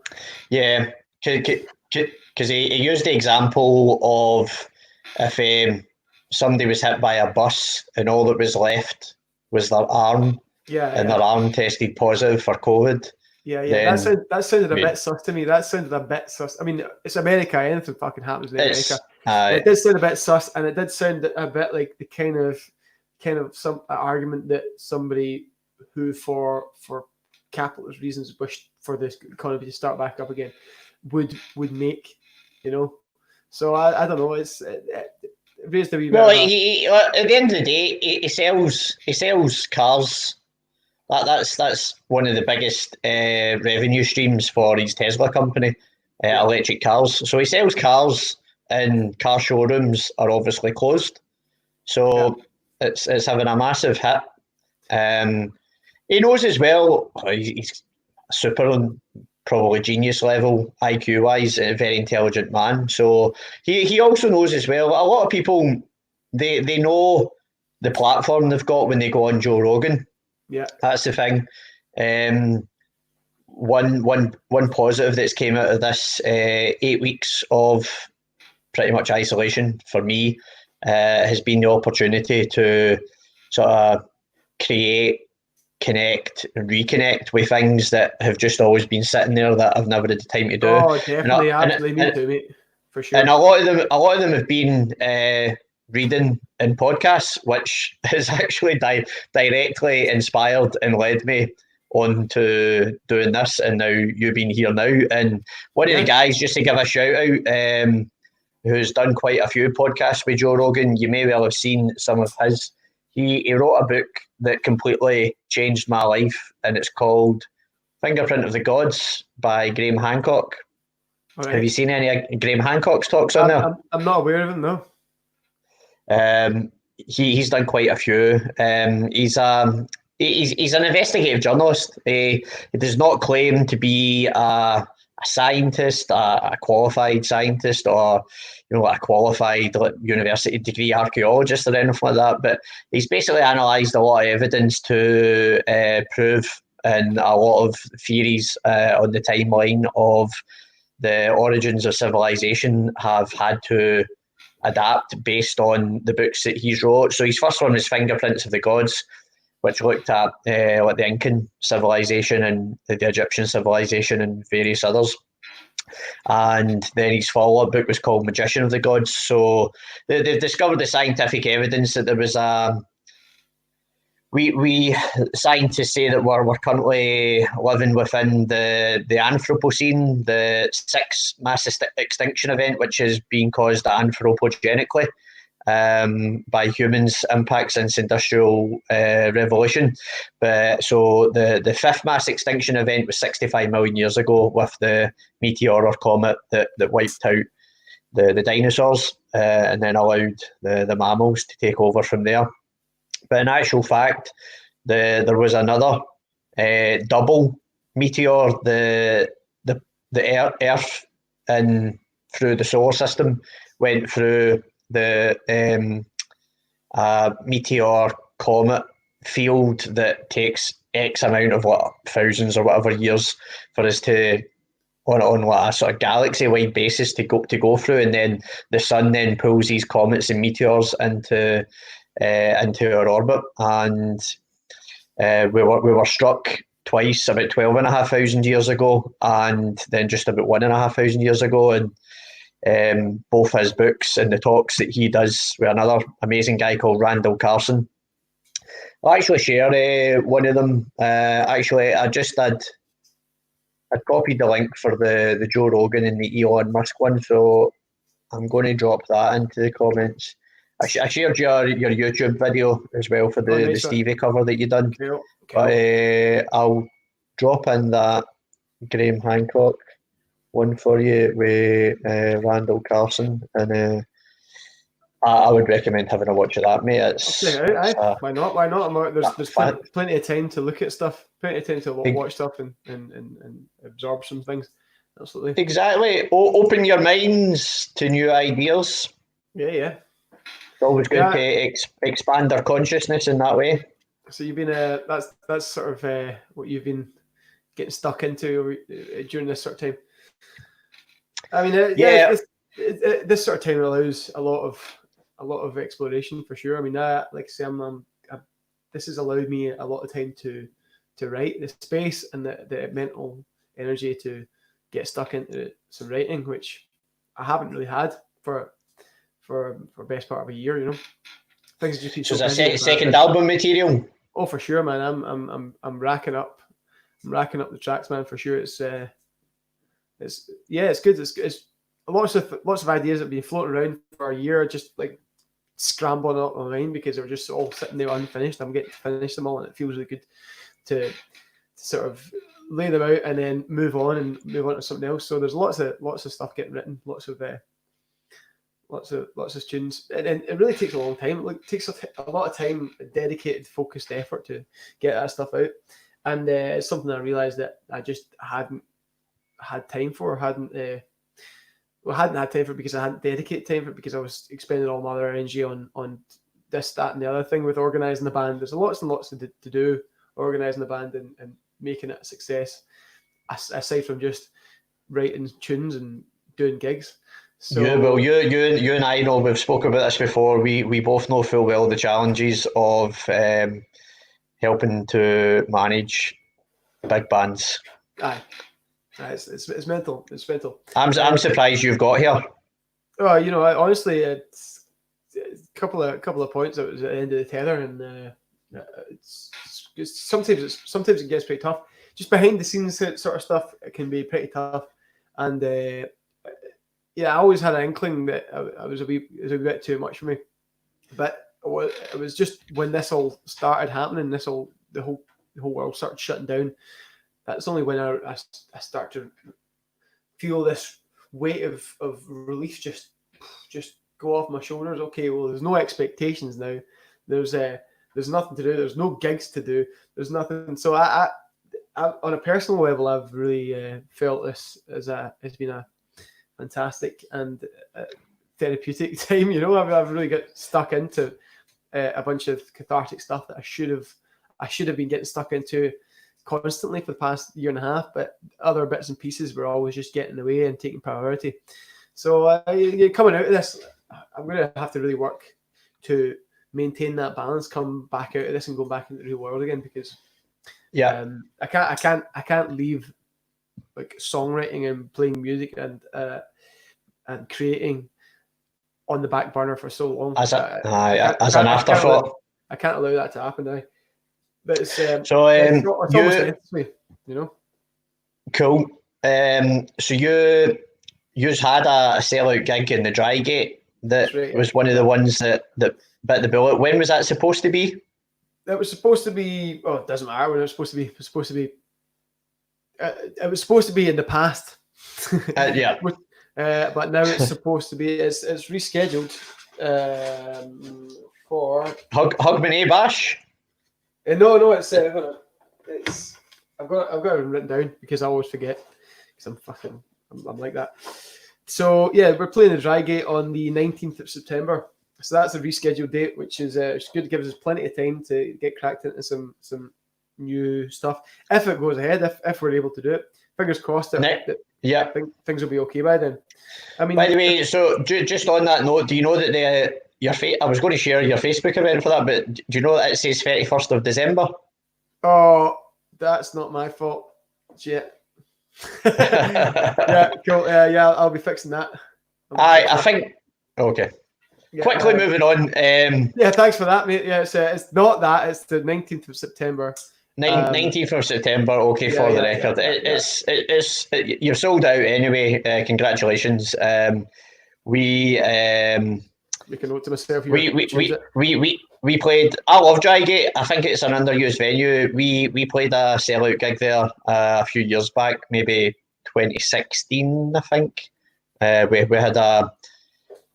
Yeah, because he used the example of if somebody was hit by a bus and all that was left was their arm, and their arm tested positive for COVID. Yeah. That sounded a bit sus to me. That sounded a bit sus. I mean, it's America. Anything fucking happens in America. It did sound a bit sus, and it did sound a bit like the kind of some argument that somebody who for capitalist reasons wished for this economy to start back up again would make, you know. So I don't know. It raised a wee bit. Well, at the end of the day, he sells cars. That's one of the biggest revenue streams for his Tesla company, electric cars. So he sells cars, and car showrooms are obviously closed. So it's having a massive hit. He knows as well, he's super on probably genius level, IQ-wise, a very intelligent man. So he also knows as well, a lot of people, they know the platform they've got when they go on Joe Rogan. Yeah, that's the thing. One positive that's came out of this 8 weeks of pretty much isolation for me has been the opportunity to sort of create, connect and reconnect with things that have just always been sitting there that I've never had the time to do. Oh, definitely, absolutely, me too, mate, for sure. And a lot of them have been reading in podcasts, which has actually directly inspired and led me on to doing this, and now you being here now. And one of the guys, just to give a shout out, who's done quite a few podcasts with Joe Rogan, you may well have seen some of his. he wrote a book that completely changed my life, and it's called Fingerprint of the Gods by Graham Hancock. Right. Have you seen any of Graham Hancock's talks on there? I'm not aware of him, no. He's done quite a few. He's an investigative journalist. He does not claim to be a scientist, a qualified scientist, or a qualified university degree archaeologist or anything like that. But he's basically analysed a lot of evidence to prove and a lot of theories on the timeline of the origins of civilization have had to adapt based on the books that he's wrote. So his first one was Fingerprints of the Gods, which looked at the Incan civilization and the Egyptian civilization and various others. And then his follow-up book was called Magician of the Gods. So they've discovered the scientific evidence that there was we scientists say that we're currently living within the Anthropocene, the sixth mass extinction event, which is being caused anthropogenically by humans' impact since Industrial Revolution. So the fifth mass extinction event was 65 million years ago with the meteor or comet that wiped out the dinosaurs and then allowed the mammals to take over from there. But in actual fact, there was another double meteor. The Earth and through the solar system went through the meteor comet field that takes X amount of thousands or whatever years for us to on a sort of galaxy-wide basis to go through, and then the sun then pulls these comets and meteors into our orbit, and we were struck twice, about 12,500 years ago, and then just about 1,500 years ago. And both his books and the talks that he does with another amazing guy called Randall Carlson. I'll actually share one of them. Actually, I copied the link for the Joe Rogan and the Elon Musk one, so I'm going to drop that into the comments. I shared your YouTube video as well for the Stevie cover that you done. Cool. But I'll drop in that Graham Hancock one for you with Randall Carlson, and I would recommend having a watch of that, mate. Why not? Why not? There's plenty of time to look at stuff, plenty of time to watch stuff and absorb some things. Absolutely. Exactly. Open your minds to new ideas. Yeah. It's always good to expand our consciousness in that way. So you've been that's sort of what you've been getting stuck into during this sort of time. I mean, this sort of time allows a lot of exploration for sure. I mean, like I say, this has allowed me a lot of time to write, the space and the mental energy to get stuck into some writing, which I haven't really had for best part of a year. Things just been so it's a second album material. Oh, for sure, man. I'm racking up the tracks, man. For sure, it's good. It's lots of ideas that have been floating around for a year, just like scrambling up my mind because they're just all sitting there unfinished. I'm getting to finish them all, and it feels really good to sort of lay them out and then move on to something else. So there's lots of stuff getting written, lots of tunes, and it really takes a long time. It takes a lot of time, dedicated, focused effort to get that stuff out, and it's something I realised that I just hadn't had time for, hadn't had time for because I hadn't dedicated time for it because I was expending all my other energy on this, that, and the other thing with organising the band. There's lots and lots to do, organising the band and making it a success, aside from just writing tunes and doing gigs. So, you and I know we've spoken about this before. We both know full well the challenges of helping to manage big bands. Aye. It's mental. It's mental. I'm surprised you've got here. Oh, honestly, it's a couple of points that was at the end of the tether, and sometimes it gets pretty tough. Just behind the scenes sort of stuff, it can be pretty tough, and I always had an inkling that it was a bit too much for me. But it was just when this all started happening, the whole world started shutting down. That's only when I start to feel this weight of relief just go off my shoulders. Okay, well, there's no expectations now. There's nothing to do. There's no gigs to do. There's nothing. So I on a personal level, I've really felt this it's been a fantastic and therapeutic time. You know, I've really got stuck into a bunch of cathartic stuff that I should have been getting stuck into constantly for the past year and a half, but other bits and pieces were always just getting in the way and taking priority. So coming out of this, I'm going to have to really work to maintain that balance, come back out of this and go back into the real world again, because I can't leave like songwriting and playing music and creating on the back burner for so long. As an afterthought. I can't allow that to happen now. But it's almost me, you know. Cool. So you had a sellout gig in the Drygate that was one of the ones that bit the bullet. When was that supposed to be? It was supposed to be. Oh, it doesn't matter when it was supposed to be. It was supposed to be. It was supposed to be in the past. Yeah. But now it's supposed to be. It's rescheduled for Hogmanay Bash. No, it's I've got it written down because I always forget because I'm like that. So yeah, we're playing the Drygate on the 19th of September. So that's a rescheduled date, which is it's good. Gives us plenty of time to get cracked into some new stuff. If it goes ahead, if we're able to do it, fingers crossed. I think things will be okay by then. I mean, by the way, so just on that note, do you know that I was going to share your Facebook event for that, but do you know that it says 31st of December? Oh, that's not my fault. Shit. Yeah, cool. I'll be fixing that. I think. Okay. Yeah, quickly moving on. Yeah, thanks for that, mate. Yeah, it's not that. It's the 19th of September. 19th of September. Okay, for the record, it's you're sold out anyway. Congratulations. Make a note to myself. We played. I love Drygate. I think it's an underused venue. We played a sellout gig there a few years back, maybe 2016, I think. We had it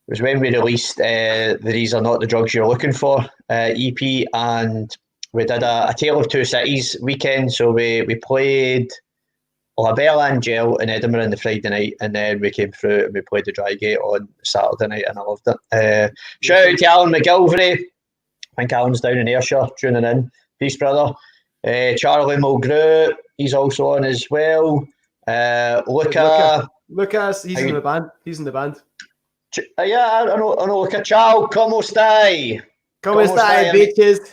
was when we released These Are Not the Drugs You're Looking For EP, and we did a Tale of Two Cities weekend. So we played La Belle Angel in Edinburgh on the Friday night, and then we came through and we played the Drygate on Saturday night, and I loved it. Shout out to Alan McGilvery. I think Alan's down in Ayrshire tuning in. Peace, brother. Charlie Mulgrew, he's also on as well. Lucas, he's in the band. Yeah, I know. Luca, ciao, come stai? Come stai, bitches?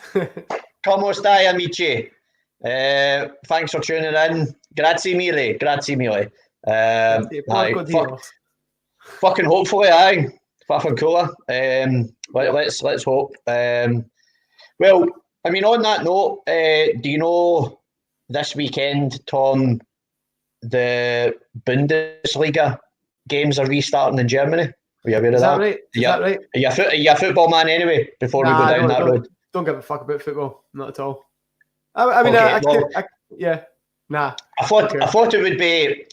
Come stai, amici? Thanks for tuning in. Grazie mille. Fucking hopefully, aye. Fucking cooler. Let's hope. Well, I mean, on that note, do you know this weekend, Tom, the Bundesliga games are restarting in Germany? Are you aware of that? Right? Is that right? Are you a football man anyway? Before we go down that road, don't give a fuck about football. Not at all. I mean, okay, yeah. Nah. I thought it would be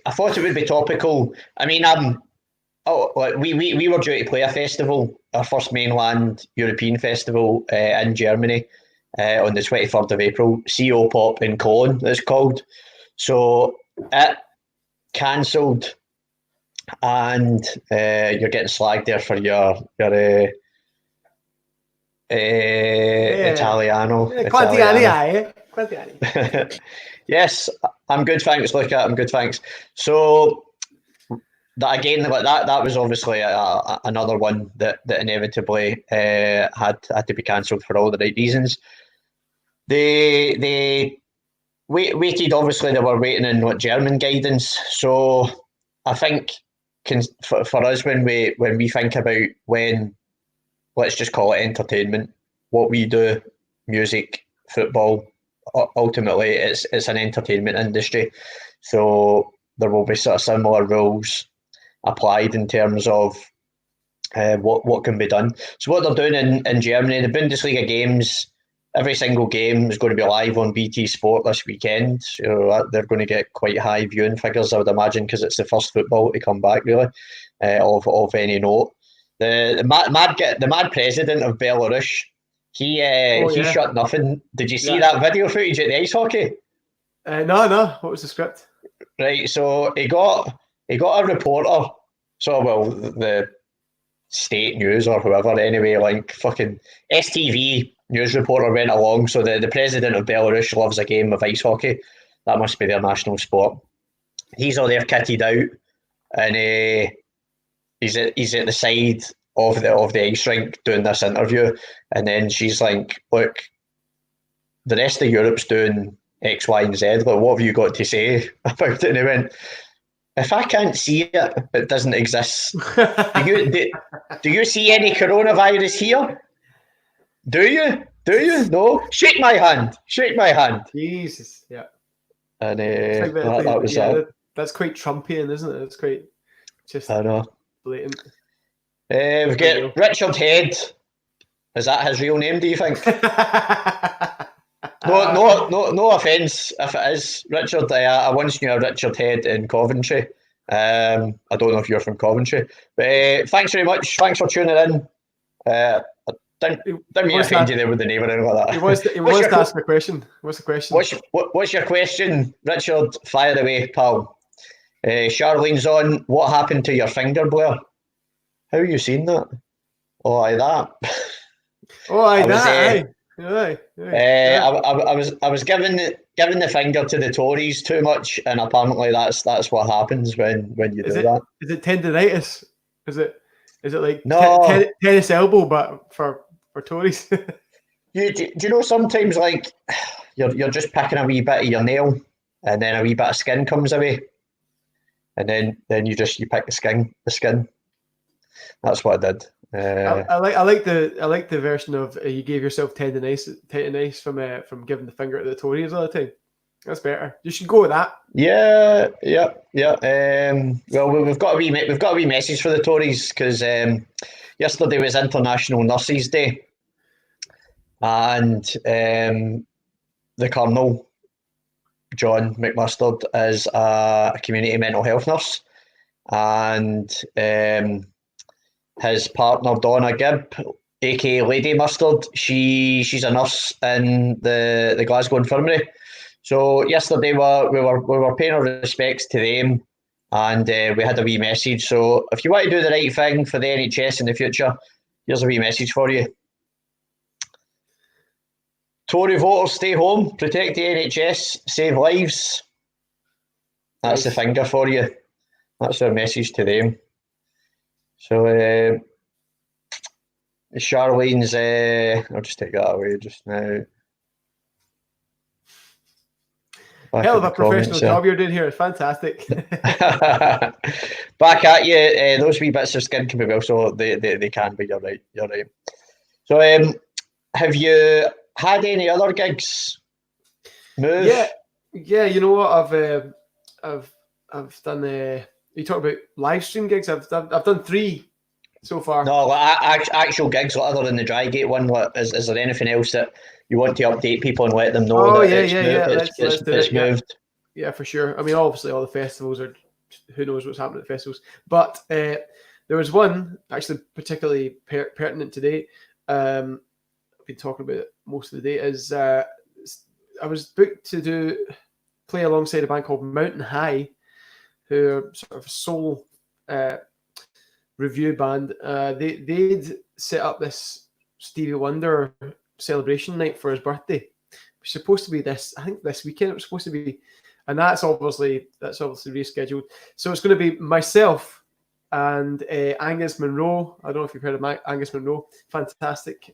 topical. I mean, we were due to play a festival, our first mainland European festival in Germany on the 23rd of April. CO Pop in Cologne, it's called. So it cancelled, and you're getting slagged there for your Italiano. Quantiani. Yes, I'm good, thanks, Luca. I'm good, thanks. So that again, that was obviously another one that inevitably had to be cancelled for all the right reasons. They waited. Obviously, they were waiting on German guidance. So I think for us, when we think about let's just call it entertainment, what we do, music, football, ultimately it's an entertainment industry. So there will be sort of similar rules applied in terms of what can be done. So what they're doing in Germany, the Bundesliga games, every single game is going to be live on BT Sport this weekend. So they're going to get quite high viewing figures, I would imagine, because it's the first football to come back, really, of any note. The mad president of Belarus, he shot nothing. Did you see that video footage at the ice hockey? No. What was the script? Right, so he got a reporter. So the state news or whoever, anyway, like fucking STV news reporter went along. So the president of Belarus loves a game of ice hockey. That must be their national sport. He's all there kitted out, and he's at the side of the ice rink doing this interview. And then she's like, "Look, the rest of Europe's doing X, Y, and Z. Like, what have you got to say about it?" And he went, "If I can't see it, it doesn't exist. Do you see any coronavirus here? Do you? No? Shake my hand. Jesus, yeah. And that was that. That's quite Trumpian, isn't it? It's quite just I know. Blatant. We've got Richard Head. Is that his real name, do you think? No offence if it is, Richard. I once knew a Richard Head in Coventry. I don't know if you're from Coventry, but thanks very much. Thanks for tuning in. I didn't mean to offend you there with the name or anything like that. He was to ask a question. What's the question? What's your question, Richard? Fire away, pal. Charlene's on. What happened to your finger, Blair? How are you seen that? Oh, aye, that. Oh, aye, that. I was giving the finger to the Tories too much, and apparently that's what happens when you do that. Is it tendinitis? Is it like no tennis elbow, but for Tories? Do you know sometimes like you're just picking a wee bit of your nail, and then a wee bit of skin comes away, and then you pick the skin. That's what I did. I like the version of you gave yourself tendinitis from giving the finger to the Tories all the time. That's better. You should go with that. Yeah. Well, we've got a wee message for the Tories because yesterday was International Nurses Day, and the Colonel John McMustard is a community mental health nurse, and his partner Donna Gibb, aka Lady Mustard, she's a nurse in the Glasgow Infirmary. So yesterday we were paying our respects to them, and we had a wee message. So if you want to do the right thing for the NHS in the future, here's a wee message for you. Tory voters, stay home, protect the NHS, save lives. That's the finger for you. That's our message to them. So Charlene's, I'll just take that away just now. Hell of a professional job you're doing here. Fantastic. Back at you. Those wee bits of skin can be well, so they can be. You're right. So have you had any other gigs move? Yeah. You know what? I've done. You talk about live stream gigs. I've done 3 so far. No, like actual gigs, other than the Drygate one. Is there anything else that you want to update people and let them know it's moved? Yeah, for sure. I mean, obviously, all the festivals are. Who knows what's happening at the festivals? But there was one actually particularly pertinent today. I've been talking about it most of the day. Is I was booked to play alongside a band called Mountain High, who are sort of a soul review band. They'd set up this Stevie Wonder celebration night for his birthday. It's supposed to be this weekend. It was supposed to be, and that's obviously rescheduled. So it's going to be myself and Angus Monroe. I don't know if you've heard of Angus Monroe. Fantastic.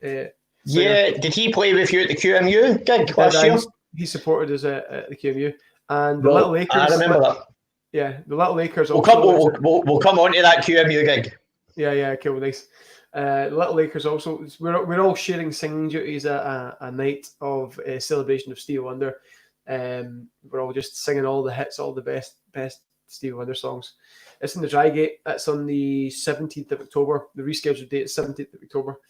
Yeah, did he play with you at the QMU gig last year? He supported us at the QMU, and the Little Lakers. I remember that. Yeah, the Little Lakers. We'll come on to that QMU gig. Yeah, cool, nice. The Little Lakers also. We're all sharing singing duties at a night of celebration of Stevie Wonder. We're all just singing all the hits, all the best Stevie Wonder songs. It's in the Drygate. It's on the 17th of October. The rescheduled date is 17th of October.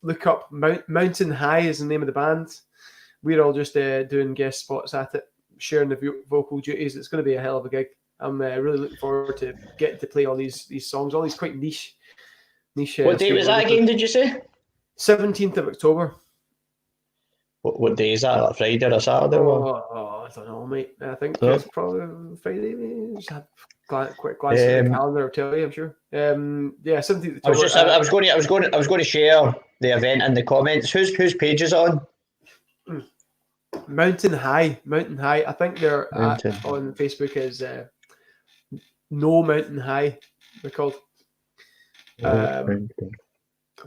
Look up Mountain High is the name of the band. We're all just doing guest spots at it, sharing the vocal duties. It's going to be a hell of a gig. I'm really looking forward to getting to play all these songs, all these quite niche. What date was that again, did you say? 17th of October. What day is that? Like Friday or Saturday? I don't know, mate. I think it's probably Friday. Just have quick glance at the calendar. I'll tell you, I'm sure. 17th of October. I was going to share the event in the comments. Whose page is it on? Mountain High. I think they're on Facebook as No Mountain High. They're called. I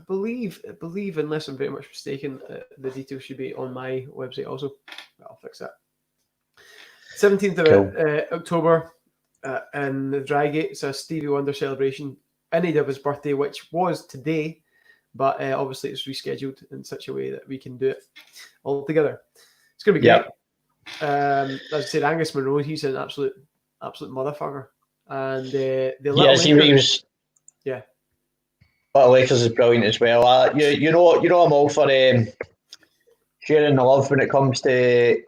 believe, unless I'm very much mistaken, the details should be on my website also. I'll fix that. 17th of October in the Drygate. It's a Stevie Wonder celebration in aid of his birthday, which was today, but obviously it's rescheduled in such a way that we can do it all together. It's going to be great. As I said, Angus Monroe, he's an absolute motherfucker. And the Little Lakers, Little Lakers is brilliant as well. You know, I'm all for sharing the love when it comes to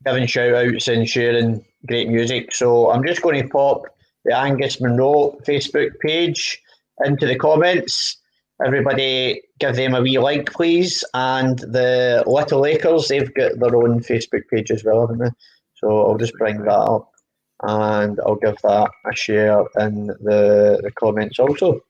giving shout outs and sharing great music. So I'm just going to pop the Angus Monroe Facebook page into the comments. Everybody give them a wee like, please. And the Little Lakers, they've got their own Facebook page as well, haven't they? So I'll just bring that up and I'll give that a share in the comments also.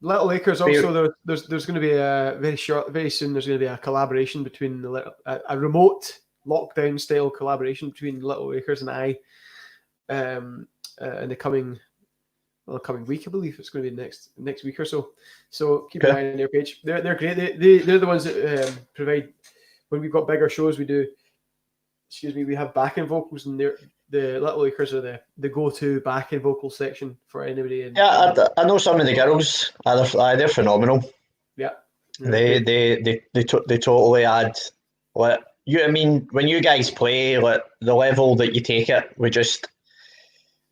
Little Lakers also, there's going to be very soon there's going to be a collaboration between a remote lockdown style collaboration between Little Lakers and I in the coming week. I believe it's going to be next week or so. So keep an eye on their page. They're great. They're the ones that provide, when we've got bigger shows, we have backing vocals, and the Little Lakers are the go-to backing vocal section for anybody. I know some of the girls. They're phenomenal. Yeah, they totally add. When you guys play, the level that you take it, with just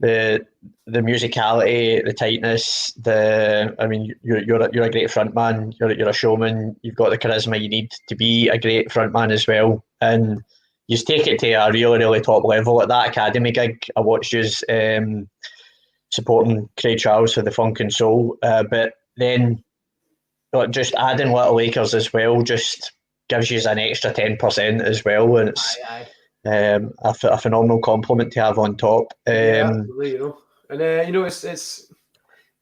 the musicality, the tightness. You're a great frontman. You're a showman. You've got the charisma you need to be a great frontman as well, and you take it to a really, really top level. At that Academy gig, I watched you supporting Craig Charles for the Funk and Soul, but then just adding Little Lakers as well just gives you an extra 10% as well, and it's a phenomenal compliment to have on top. Absolutely, and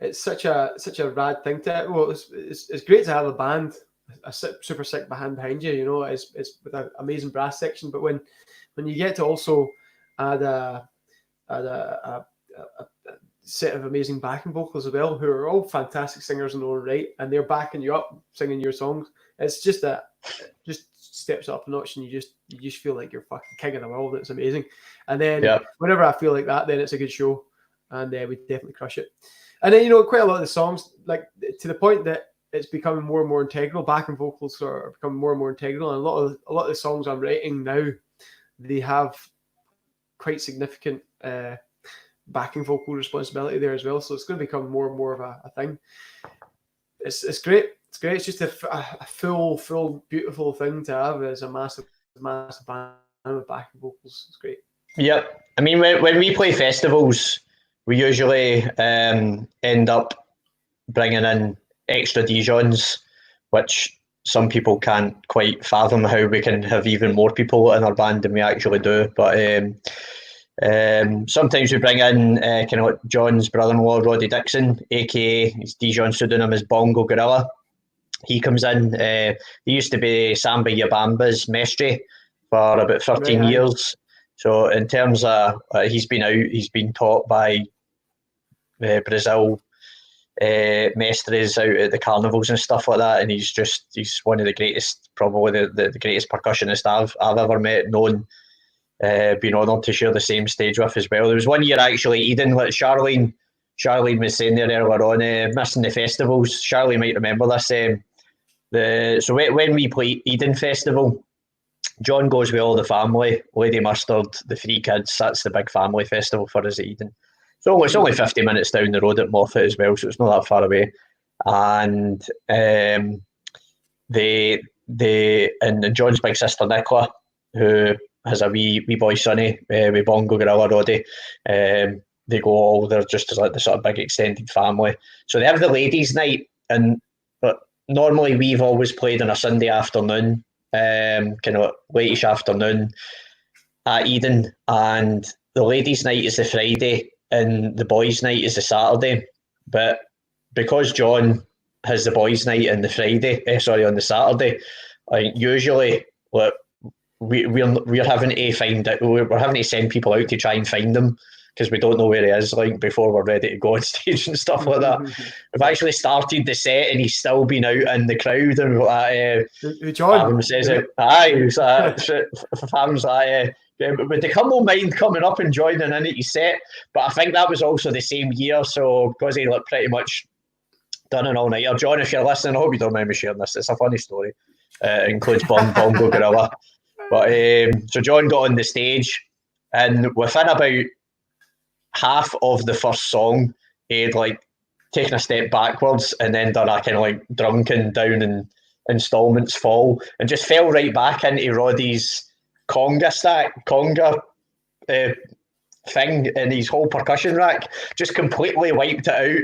it's such a rad thing to. Well, it's great to have a band, a super sick band behind you. It's with an amazing brass section. But when you get to also add a set of amazing backing vocals as well, who are all fantastic singers in their own right, and they're backing you up singing your songs, it's just steps up a notch, and you just feel like you're fucking king of the world. It's amazing. And then whenever I feel like that, then it's a good show, and we definitely crush it. And then quite a lot of the songs, like to the point that it's becoming more and more integral. Backing vocals are becoming more and more integral, and a lot of the songs I'm writing now, they have quite significant backing vocal responsibility there as well. So it's going to become more and more of a thing. It's great. It's great. It's just a full, beautiful thing to have as a massive band with backing vocals. It's great. Yep. I mean, when we play festivals, we usually end up bringing in extra Dijons, which some people can't quite fathom how we can have even more people in our band than we actually do. But sometimes we bring in kind of like John's brother-in-law, Roddy Dixon, aka his Dijon pseudonym is Bongo Gorilla. He comes in. He used to be Samba Yabamba's mestre for about 13 years. So in terms of he's been taught by Brazil mestres out at the carnivals and stuff like that, and he's one of the greatest, probably the greatest percussionist I've ever met, known. Been honoured to share the same stage with as well. There was one year actually, Eden, like Charlene was saying there earlier on, missing the festivals. Charlene might remember this. So when we play Eden Festival, John goes with all the family, Lady Mustard, the 3 kids. That's the big family festival for us at Eden. So it's only 50 minutes down the road at Moffat as well, so it's not that far away. And and John's big sister Nicola, who has a wee boy Sonny with Bongo Gorilla Roddy. They go all, they're just like the sort of big extended family. So they have the ladies' night, but normally we've always played on a Sunday afternoon, kind of late-ish afternoon at Eden, and the ladies' night is the Friday and the boys' night is the Saturday. But because John has the boys' night on the on the Saturday, usually we're having to find out, we're having to send people out to try and find him, because we don't know where he is, like, before we're ready to go on stage and stuff like that. We've actually started the set and he's still been out in the crowd, and John says it. Aye, he was Fam's like, would the Cumble mind coming up and joining in at his set? But I think that was also the same year, so because he pretty much done an all-nighter. John, if you're listening, I hope you don't mind me sharing this. It's a funny story. It includes Bongo Gorilla. But so John got on the stage, and within about half of the first song, he'd taken a step backwards and then done a kind of drunken down in installments fall, and just fell right back into Roddy's conga thing in his whole percussion rack, just completely wiped it out.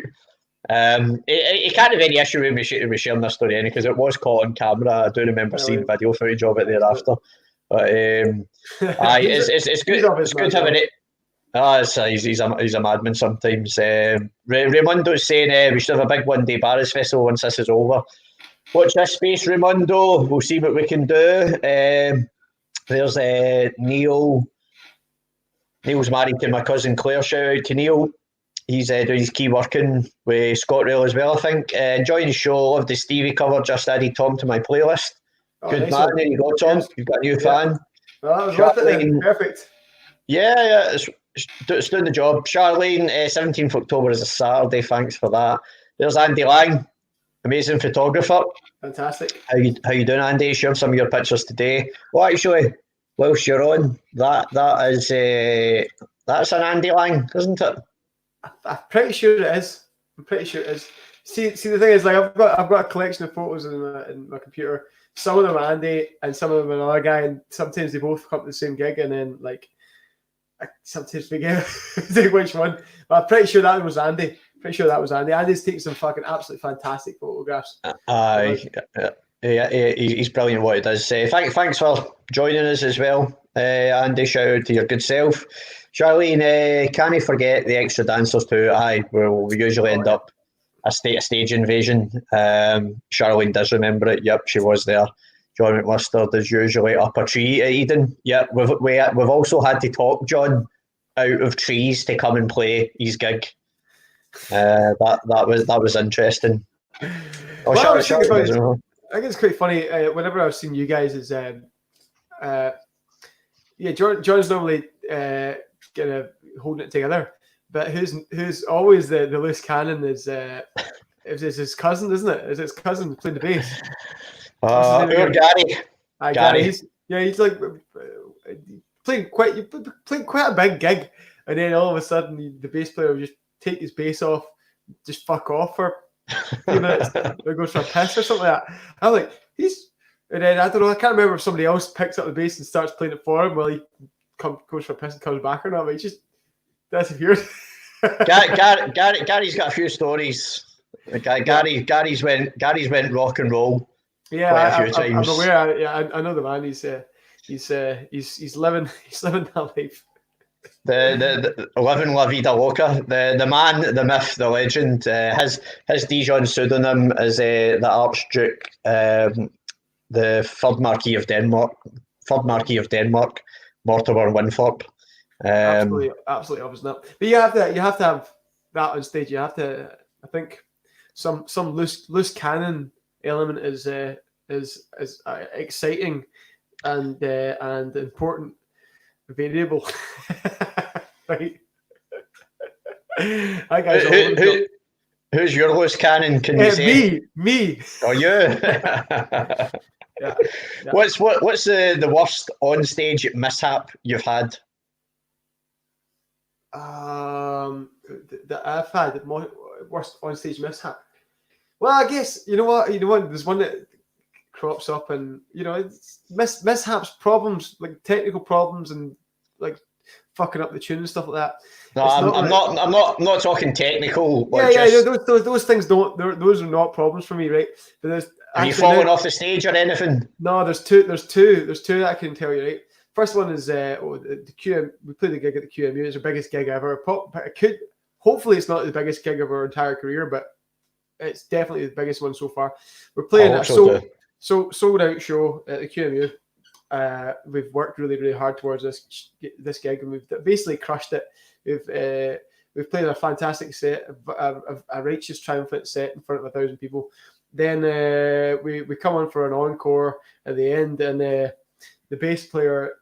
He can't have any issue with me sharing this story anyway, because it was caught on camera. I do remember seeing video footage of it thereafter. But it's good. It's good having it. He's a madman sometimes. Raimundo's saying we should have a big one-day Barras Festival once this is over. Watch this space, Raimundo. We'll see what we can do. There's Neil. Neil's married to my cousin Claire. Shout out to Neil. He's doing his key working with ScotRail as well, I think. Enjoying the show. Love the Stevie cover. Just added Tom to my playlist. Good man. There you go, Tom. You've got a new fan. Well, that was worth it then. Perfect. Yeah, it's doing the job. Charlene, 17th October is a Saturday. Thanks for that. There's Andy Lang, amazing photographer. Fantastic. How you doing, Andy? Shared some of your pictures today. Well, actually, whilst you're on, that's an Andy Lang, isn't it? I'm pretty sure it is. See, the thing is, I've got a collection of photos in my computer. Some of them are Andy, and some of them are another guy, and sometimes they both come to the same gig, and then I sometimes forget which one. But I'm pretty sure that was Andy. Andy's taking some fucking absolutely fantastic photographs. He's brilliant at what he does. Thanks for joining us as well, Andy. Shout out to your good self. Charlene, can't you forget the extra dancers too? We usually end up a stage invasion. Charlene does remember it. Yep, she was there. John McMustard is usually up a tree at Eden. Yep, we've also had to talk John out of trees to come and play his gig. That was interesting. I think it's quite funny. Whenever I've seen you guys, John's normally kind of holding it together, but who's always the loose cannon is his cousin, isn't it? Is his cousin playing the bass? Gary. Gary. He's playing quite a big gig, and then all of a sudden the bass player will just take his bass off, just fuck off for a few minutes, or goes for a piss or something like that. I'm like, and then I don't know, I can't remember if somebody else picks up the bass and starts playing it for him while he goes for a piss and comes back or not, but he just disappeared. Gary's got a few stories. Gary's went rock and roll. Yeah, quite a few times. I'm aware. I know the man. He's living that life. The living La Vida Loca. The man, the myth, the legend. His Dijon pseudonym is the Archduke, the third Marquis of Denmark, Mortimer Winthrop. Absolutely obvious now. But you have to have that on stage. You have to. I think some loose cannon element is exciting and important variable. Right. Who's your loose cannon? Can you say me? Oh, you? Yeah. What's the worst on stage mishap you've had? That I've had the worst on stage mishap. Well, I guess you know what. There's one that crops up, and it's mishaps, problems, like technical problems, and like fucking up the tune and stuff like that. No, I'm not talking technical. Those things don't. Those are not problems for me, right? But have you fallen off the stage or anything? No, there's two that I can tell you, right? First one is the QM. We played the gig at the QMU. It's our biggest gig ever. Hopefully it's not the biggest gig of our entire career, but it's definitely the biggest one so far. We're playing a sold out show at the QMU. We've worked really, really hard towards this gig, and we've basically crushed it. We've played a fantastic set, a righteous, triumphant set in front of 1,000 people. Then we come on for an encore at the end, and the bass player,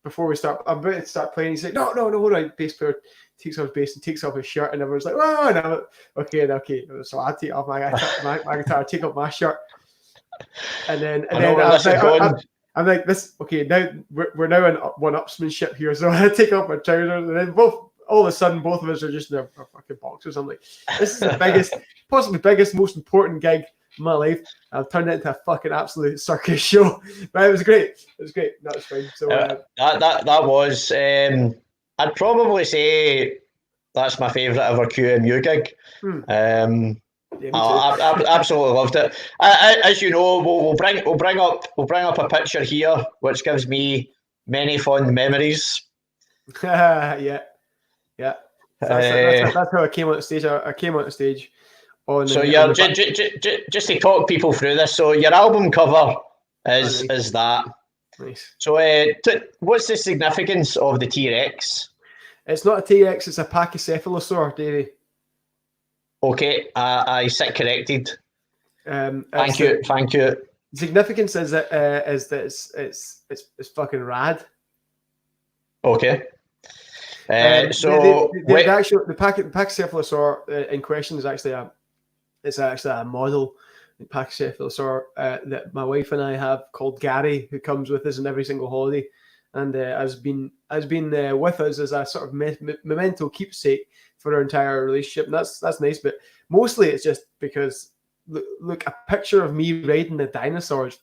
before I'm about to start playing, he's like, no, hold on. Bass player takes off his bass and takes off his shirt, and everyone's like, oh, no. Okay. So I take off my guitar, take off my shirt, and then I'm like, this, okay, now we're now in one-upsmanship here, so I take off my trousers, and then all of a sudden, both of us are just in our fucking boxers. I'm like, this is the possibly biggest, most important gig in my life. I've turned it into a fucking absolute circus show, but it was great. That was fine. So that was, I'd probably say that's my favourite ever QMU gig. I absolutely loved it. As you know, we'll bring up a picture here, which gives me many fond memories. Yeah. That's how I came on the stage. I came on the stage. So just to talk people through this. So your album cover is that. Nice. So what's the significance of the T-Rex? It's not a T-Rex. It's a pachycephalosaur, Davey. Okay, I sit corrected. Thank you. The significance is that it's fucking rad. Okay. The pachycephalosaur in question is actually a model pachycephalosaur that my wife and I have called Gary, who comes with us in every single holiday, and has been with us as a sort of memento keepsake for our entire relationship, and that's nice. But mostly it's just because look, a picture of me riding a dinosaur is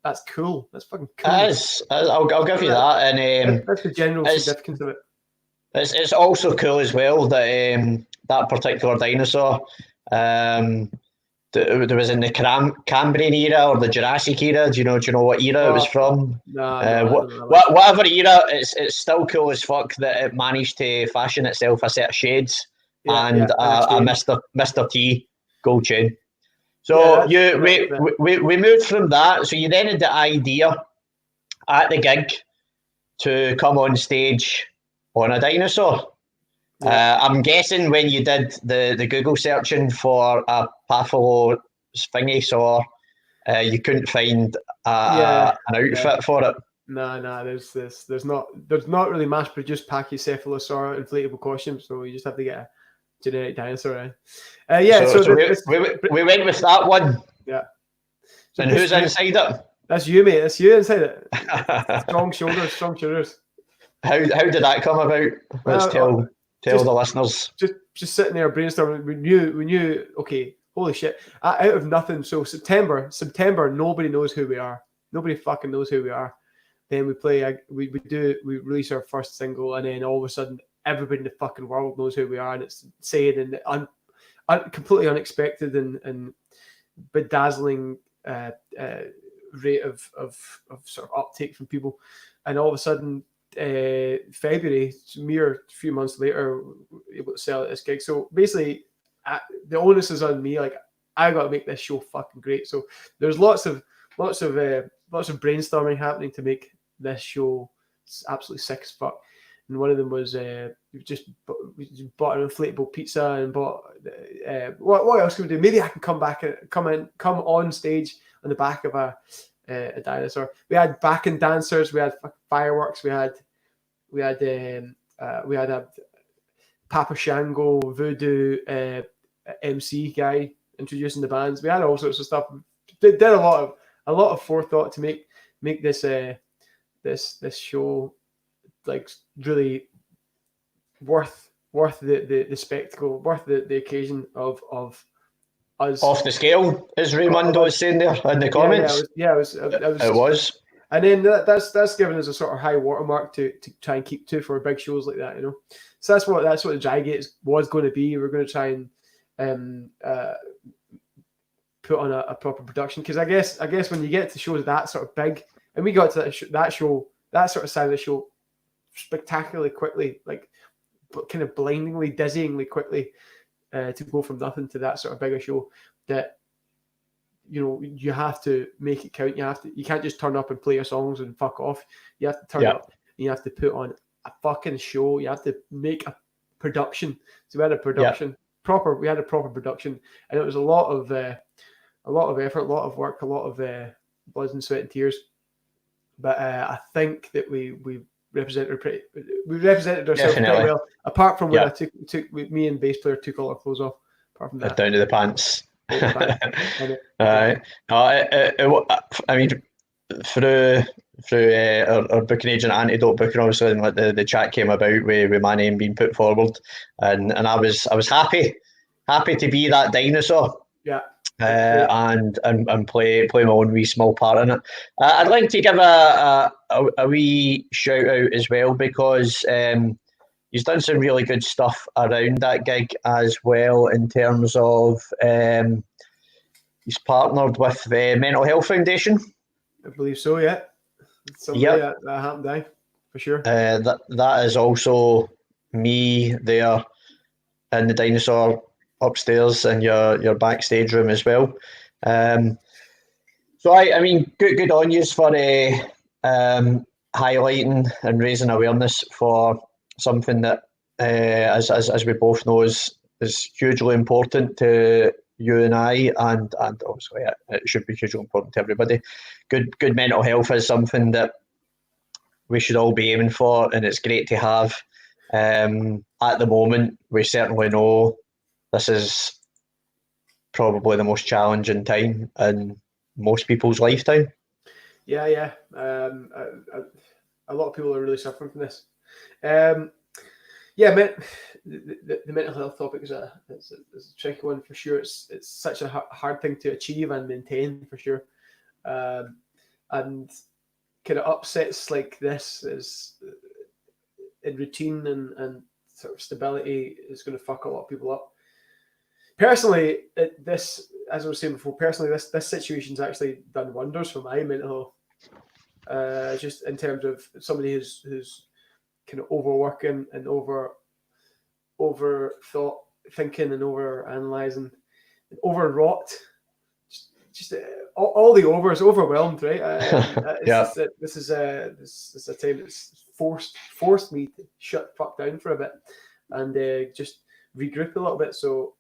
that's cool. That's fucking cool. I'll give you that, and that's the general significance of it. It's also cool as well that that particular dinosaur, there was in the Cambrian era or the Jurassic era. Do you know what era it was from? Whatever era, it's still cool as fuck that it managed to fashion itself a set of shades and a Mr. T gold chain. So we moved from that. So you then had the idea at the gig to come on stage on a dinosaur. I'm guessing when you did the Google searching for a Paphalosphyngosaur, you couldn't find an outfit for it. No, there's not really mass produced Pachycephalosaur inflatable costumes, so you just have to get a generic dinosaur. So we went with that one. Yeah. So and who's inside it? That's you, mate. That's you inside it. Strong shoulders. How did that come about? Let's tell the listeners. Just sitting there brainstorming. We knew. Okay, holy shit! Out of nothing. So September. Nobody knows who we are. Nobody fucking knows who we are. Then we play. We release our first single, and then all of a sudden, everybody in the fucking world knows who we are, and it's insane and completely unexpected and bedazzling rate of sort of uptake from people, and all of a sudden. February, mere few months later, able to sell at this gig. So basically, the onus is on me. Like, I got to make this show fucking great. So there's lots of brainstorming happening to make this show absolutely sick as fuck. And one of them was we just bought an inflatable pizza and bought what else can we do? Maybe I can come on stage on the back of a dinosaur. We had backing dancers, we had fireworks, we had a Papa Shango voodoo MC guy introducing the bands. We had all sorts of stuff. Did a lot a lot of forethought to make this this show like really worth the spectacle, worth the occasion of us. Off the scale, as Raymundo was saying there in the comments. It was. And then that's given us a sort of high watermark to try and keep to for big shows like that, you know. So that's what the Drygate was going to be. We're going to try and put on a proper production, because I guess when you get to shows that sort of big, and we got to that show, that sort of side of the show, spectacularly quickly, like kind of blindingly, dizzyingly quickly, to go from nothing to that sort of bigger show, that you have to make it count. You can't just turn up and play your songs and fuck off. You have to turn up and you have to put on a fucking show. You have to make a production. So we had a production, we had a proper production, and it was a lot of effort, a lot of work, a lot of blood and sweat and tears. But I think that we represented ourselves pretty well. Apart from when I took me and bass player took all our clothes off. Apart from that, down to the pants. I mean, through our booking agent Antidote Booking, obviously, and like the chat came about with my name being put forward, and I was happy to be that dinosaur. Yeah. And play my own wee small part in it. I'd like to give a wee shout out as well, because he's done some really good stuff around that gig as well, in terms of he's partnered with the Mental Health Foundation. I believe so, yeah. That happened, for sure. That is also me there in the dinosaur upstairs in your backstage room as well. So I mean, good on yous for highlighting and raising awareness for something that, as we both know, is hugely important to you and I, and obviously it should be hugely important to everybody. Good mental health is something that we should all be aiming for, and it's great to have. At the moment, we certainly know this is probably the most challenging time in most people's lifetime. Yeah. A lot of people are really suffering from this. The mental health topic is a tricky one for sure. It's such a hard thing to achieve and maintain for sure, and kind of upsets like this is in routine and sort of stability is going to fuck a lot of people up. Personally, this, as I was saying before, this situation's actually done wonders for my mental health. Just in terms of somebody who's kind of overworking and over thought thinking and over analyzing, overwrought. Just all the overs, overwhelmed, right? This is a time that's forced me to shut the fuck down for a bit and just regroup a little bit. So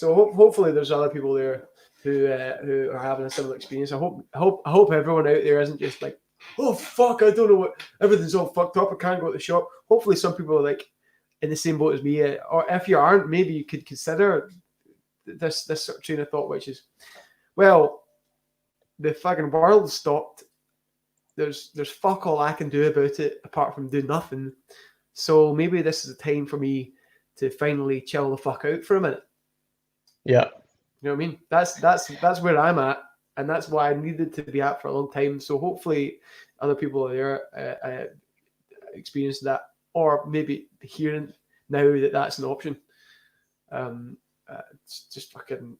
hopefully there's other people there who are having a similar experience. I hope everyone out there isn't just like, oh fuck, I don't know what, everything's all fucked up, I can't go to the shop. Hopefully some people are like in the same boat as me, or if you aren't, maybe you could consider this sort of train of thought, which is, well, the fucking world stopped. There's fuck all I can do about it apart from do nothing. So maybe this is a time for me to finally chill the fuck out for a minute. Yeah. You know what I mean? That's where I'm at, and that's why I needed to be at for a long time. So hopefully other people are there experience that, or maybe hearing now that that's an option. Just fucking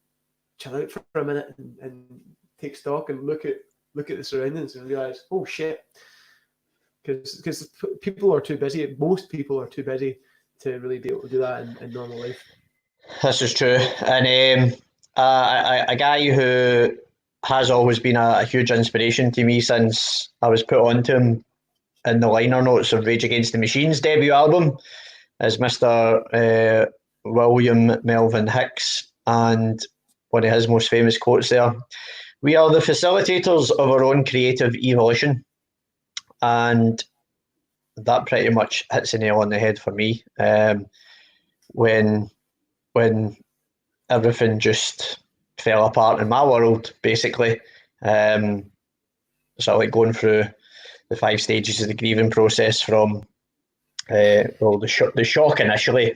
chill out for a minute and take stock and look at the surroundings and realize, oh shit, because people are too busy. Most people are too busy to really be able to do that in normal life. This is true, and a guy who has always been a huge inspiration to me since I was put onto him in the liner notes of Rage Against the Machine's debut album is Mr. William Melvin Hicks, and one of his most famous quotes there: "We are the facilitators of our own creative evolution," and that pretty much hits the nail on the head for me. When everything just fell apart in my world, basically, sort of like going through the 5 stages of the grieving process from the shock initially,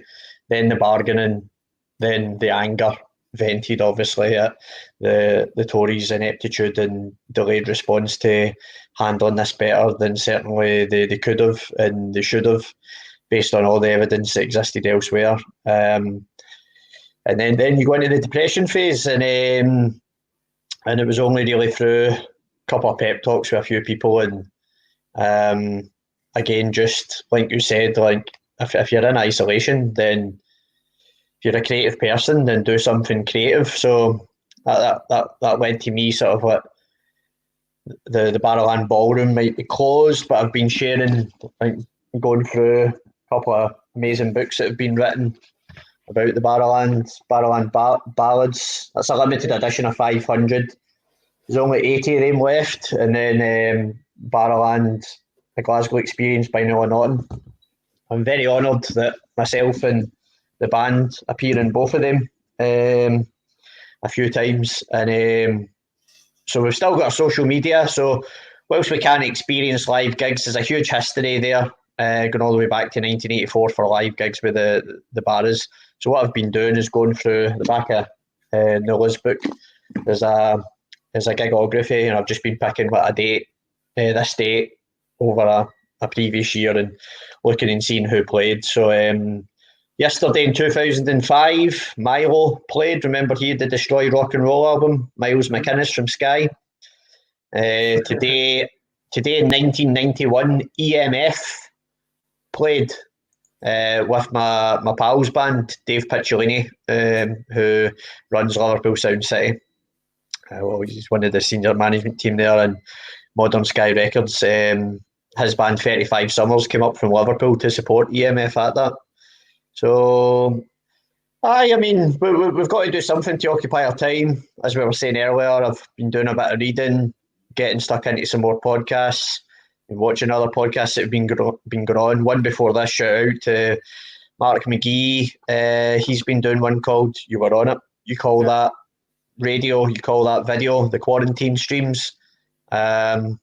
then the bargaining, then the anger vented obviously at the Tories' ineptitude and delayed response to handling this better than certainly they could have and they should have, based on all the evidence that existed elsewhere. And then you go into the depression phase, and it was only really through a couple of pep talks with a few people, and again, just like you said, like if you're in isolation, then if you're a creative person, then do something creative. So that led to me sort of what the Barrowland Ballroom might be closed, but I've been sharing, like, going through a couple of amazing books that have been written about the Barrowland ballads. That's a limited edition of 500. There's only 80 of them left, and then Barrowland, a Glasgow Experience by Noah Naughton. I'm very honoured that myself and the band appear in both of them a few times, and so we've still got our social media. So whilst we can't experience live gigs, there's a huge history there, going all the way back to 1984 for live gigs with the Barras. So what I've been doing is going through the back of Noah's book. There's a gigography, and I've just been picking what a date, this date over a previous year, and looking and seeing who played. So yesterday in 2005, Milo played. Remember, he had the Destroy Rock and Roll album, Miles McInnes from Skye. Today in 1991, EMF played with my pal's band, Dave Picciolini, who runs Liverpool Sound City. Well, he's one of the senior management team there, and Modern Sky Records. His band 35 Summers came up from Liverpool to support EMF at that. So, I mean, we've got to do something to occupy our time. As we were saying earlier, I've been doing a bit of reading, getting stuck into some more podcasts, and watching other podcasts that have been going on. One before this, shout out to Mark McGee. He's been doing one called You Were On It. You call that radio, you call that video, the quarantine streams. Sound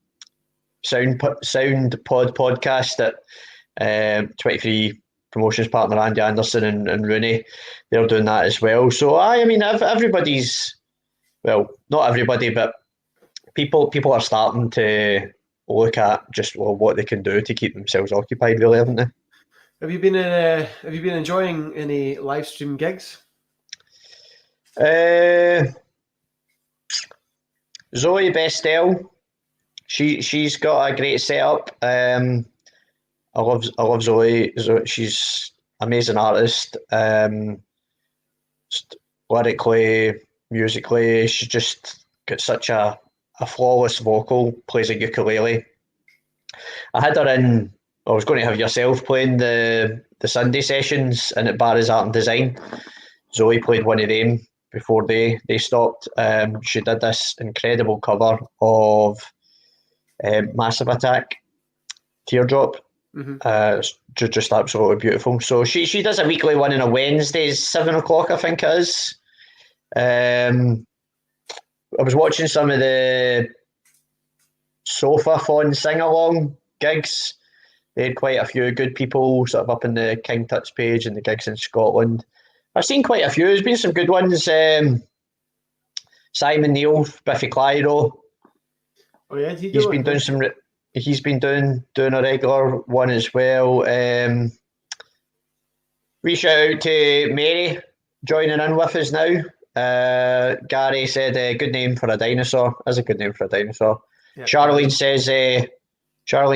Pod podcast that 23 promotions partner Andy Anderson and Rooney, they're doing that as well. So I mean, everybody's, well, not everybody, but people are starting to look at just what they can do to keep themselves occupied, really, haven't they? Have you been enjoying any live stream gigs? Zoe Bestel, she's got a great setup. I love Zoe. She's an amazing artist. Lyrically, musically, she's just got such a flawless vocal. Plays a ukulele. I had her in. I was going to have yourself playing the Sunday sessions in at Barry's Art and Design. Zoe played one of them before they stopped. She did this incredible cover of Massive Attack, Teardrop. Just absolutely beautiful. So she does a weekly one on a Wednesdays, 7:00, I think it is. I was watching some of the Sofa Phone sing-along gigs. They had quite a few good people sort of up in the King Tut's page and the gigs in Scotland. I've seen quite a few. There's been some good ones. Simon Neil, Biffy Clyro. Oh yeah, he's been doing some. He's been doing a regular one as well. We shout out to Mary joining in with us now. Gary said, "Good name for a dinosaur." That's a good name for a dinosaur. Yeah, Charlene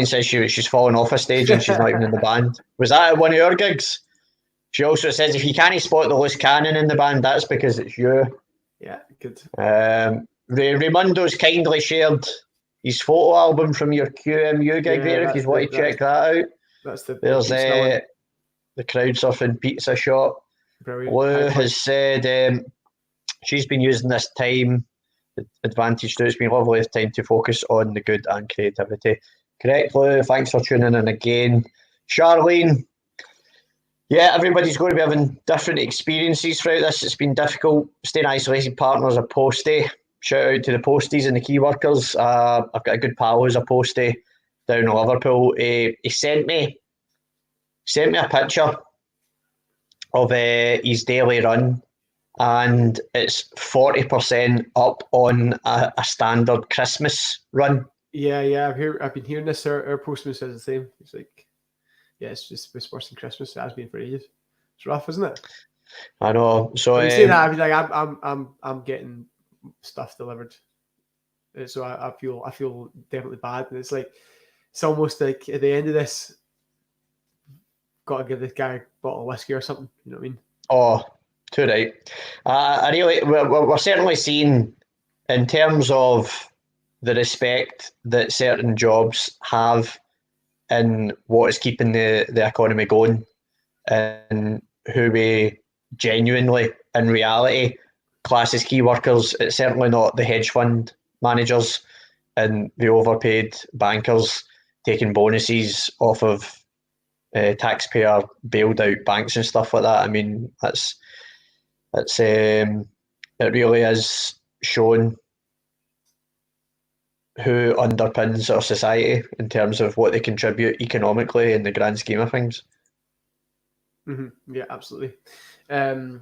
says she's fallen off a stage and she's not even in the band. Was that at one of your gigs? She also says if you can't spot the loose cannon in the band, that's because it's you. Yeah, good. Raimundo's kindly shared his photo album from your QMU gig there, if you want to check that out. There's the crowd surfing pizza shop. Brilliant. Lou has said she's been using this time, the advantage to it's been lovely time to focus on the good and creativity. Correct, Lou. Thanks for tuning in again. Charlene, yeah, everybody's going to be having different experiences throughout this. It's been difficult. Staying isolated partners are posty. shout out to the posties and the key workers. I've got a good pal who's a postie down in Liverpool. He sent me a picture of his daily run, and it's 40% up on a standard Christmas run. Yeah. I've been hearing this. Our postman says the same. It's like, yeah, it's worse than Christmas. It has been for ages. It's rough, isn't it? I know. So when you say that, I mean, like, I'm getting stuff delivered, so I feel definitely bad, and it's almost like at the end of this, got to give this guy a bottle of whiskey or something. You know what I mean? Oh, too right. I really, we're certainly seeing, in terms of the respect that certain jobs have in what is keeping the economy going, and who we genuinely, in reality, class as key workers. It's certainly not the hedge fund managers and the overpaid bankers taking bonuses off of taxpayer bailed out banks and stuff like that. I mean, it really is shown who underpins our society in terms of what they contribute economically in the grand scheme of things. Mm-hmm. Yeah, absolutely. So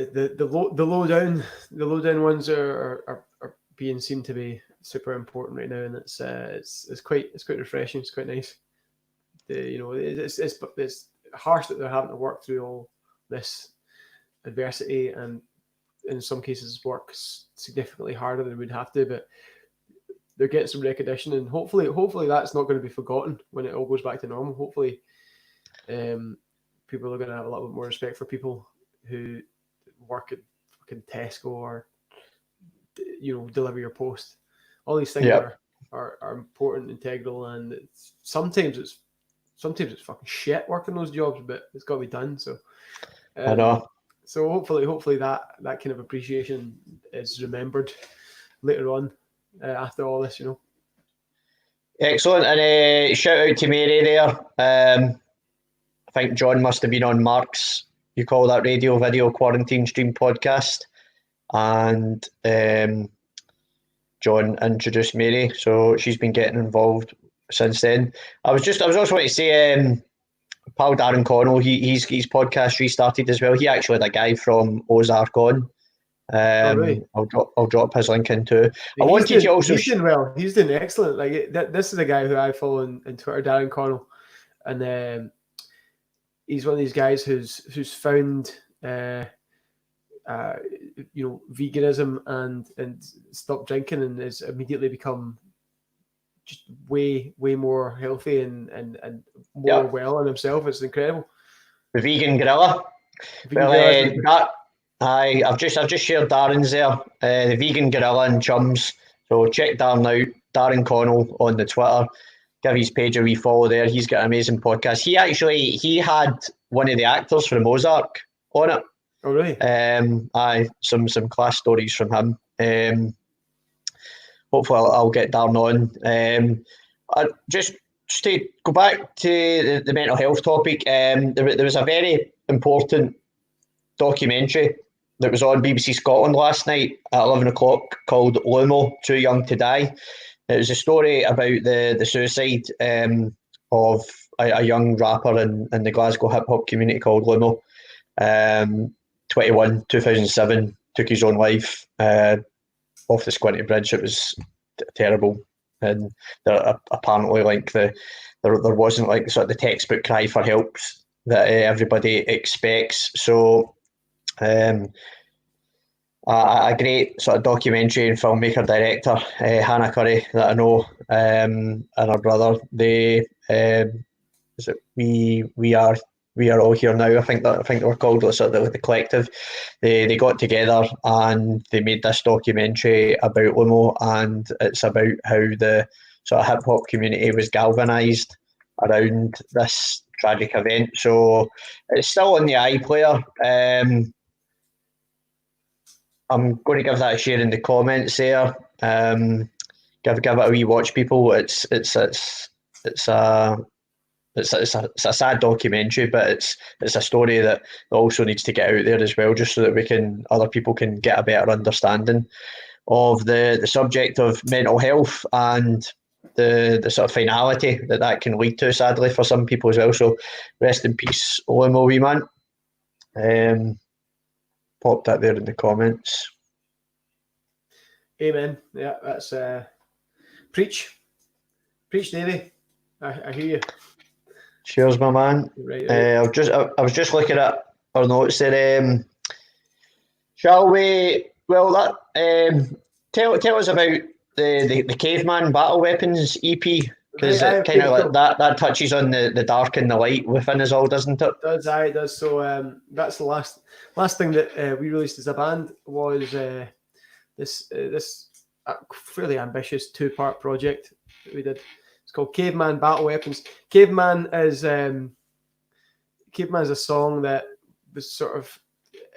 the low down ones are being seen to be super important right now, and it's quite refreshing. It's quite nice. It's harsh that they're having to work through all this adversity, and in some cases work significantly harder than we'd have to, but they're getting some recognition, and hopefully that's not going to be forgotten when it all goes back to normal. Hopefully people are going to have a lot more respect for people who work at fucking Tesco or deliver your post. All these things are important, integral, and sometimes it's fucking shit working those jobs, but it's got to be done. So I know. So hopefully that kind of appreciation is remembered later on after all this, Excellent, and shout out to Mary there. I think John must have been on Mark's, you call that radio video quarantine stream podcast, and John introduced Mary, so she's been getting involved since then. I was also going to say, pal Darren Connell, his podcast restarted as well. He actually had a guy from Ozark on. Really? I'll drop his link in too. He's doing well. He's doing excellent. Like this is a guy who I follow on Twitter, Darren Connell, and he's one of these guys who's found veganism and stopped drinking, and has immediately become just way more healthy and more well in himself. It's incredible. The vegan gorilla. I've just shared Darren's there. The vegan gorilla and chums. So check Darren out. Darren Connell on the Twitter. Give his page a wee follow there. He's got an amazing podcast. He had one of the actors from Ozark on it. Oh really? Some class stories from him. Hopefully I'll get Darren on. Just to go back to the mental health topic, there was a very important documentary that was on BBC Scotland last night at 11 o'clock called Lumo, Too Young to Die. It was a story about the suicide of a young rapper in the Glasgow hip-hop community called Lumo. 2007, took his own life off the Squinty Bridge. It was terrible. And apparently there wasn't like sort of the textbook cry for help that everybody expects. So a great sort of documentary and filmmaker director, Hannah Curry, that I know, and her brother. They is it we are all here now. I think they were called sort of the collective. They got together and they made this documentary about Lumo, and it's about how the sort of hip hop community was galvanised around this tragic event. So it's still on the iPlayer. I'm going to give that a share in the comments there. Give it a wee watch, people. It's it's a sad documentary, but it's a story that also needs to get out there as well, just so that other people can get a better understanding of the subject of mental health and the sort of finality that can lead to, sadly, for some people as well. So rest in peace, Owen, my wee man. Pop that there in the comments. Amen. Yeah, that's preach, Davey. I hear you. Cheers, my man. Right. I was just looking at our notes there. Shall we? Well, tell us about the caveman battle weapons EP, because it kind of like that touches on the dark and the light within us all, doesn't it? It does. So that's the last thing that we released as a band was this fairly ambitious 2-part project that we did. It's called Caveman Battle Weapons. Caveman is a song that was sort of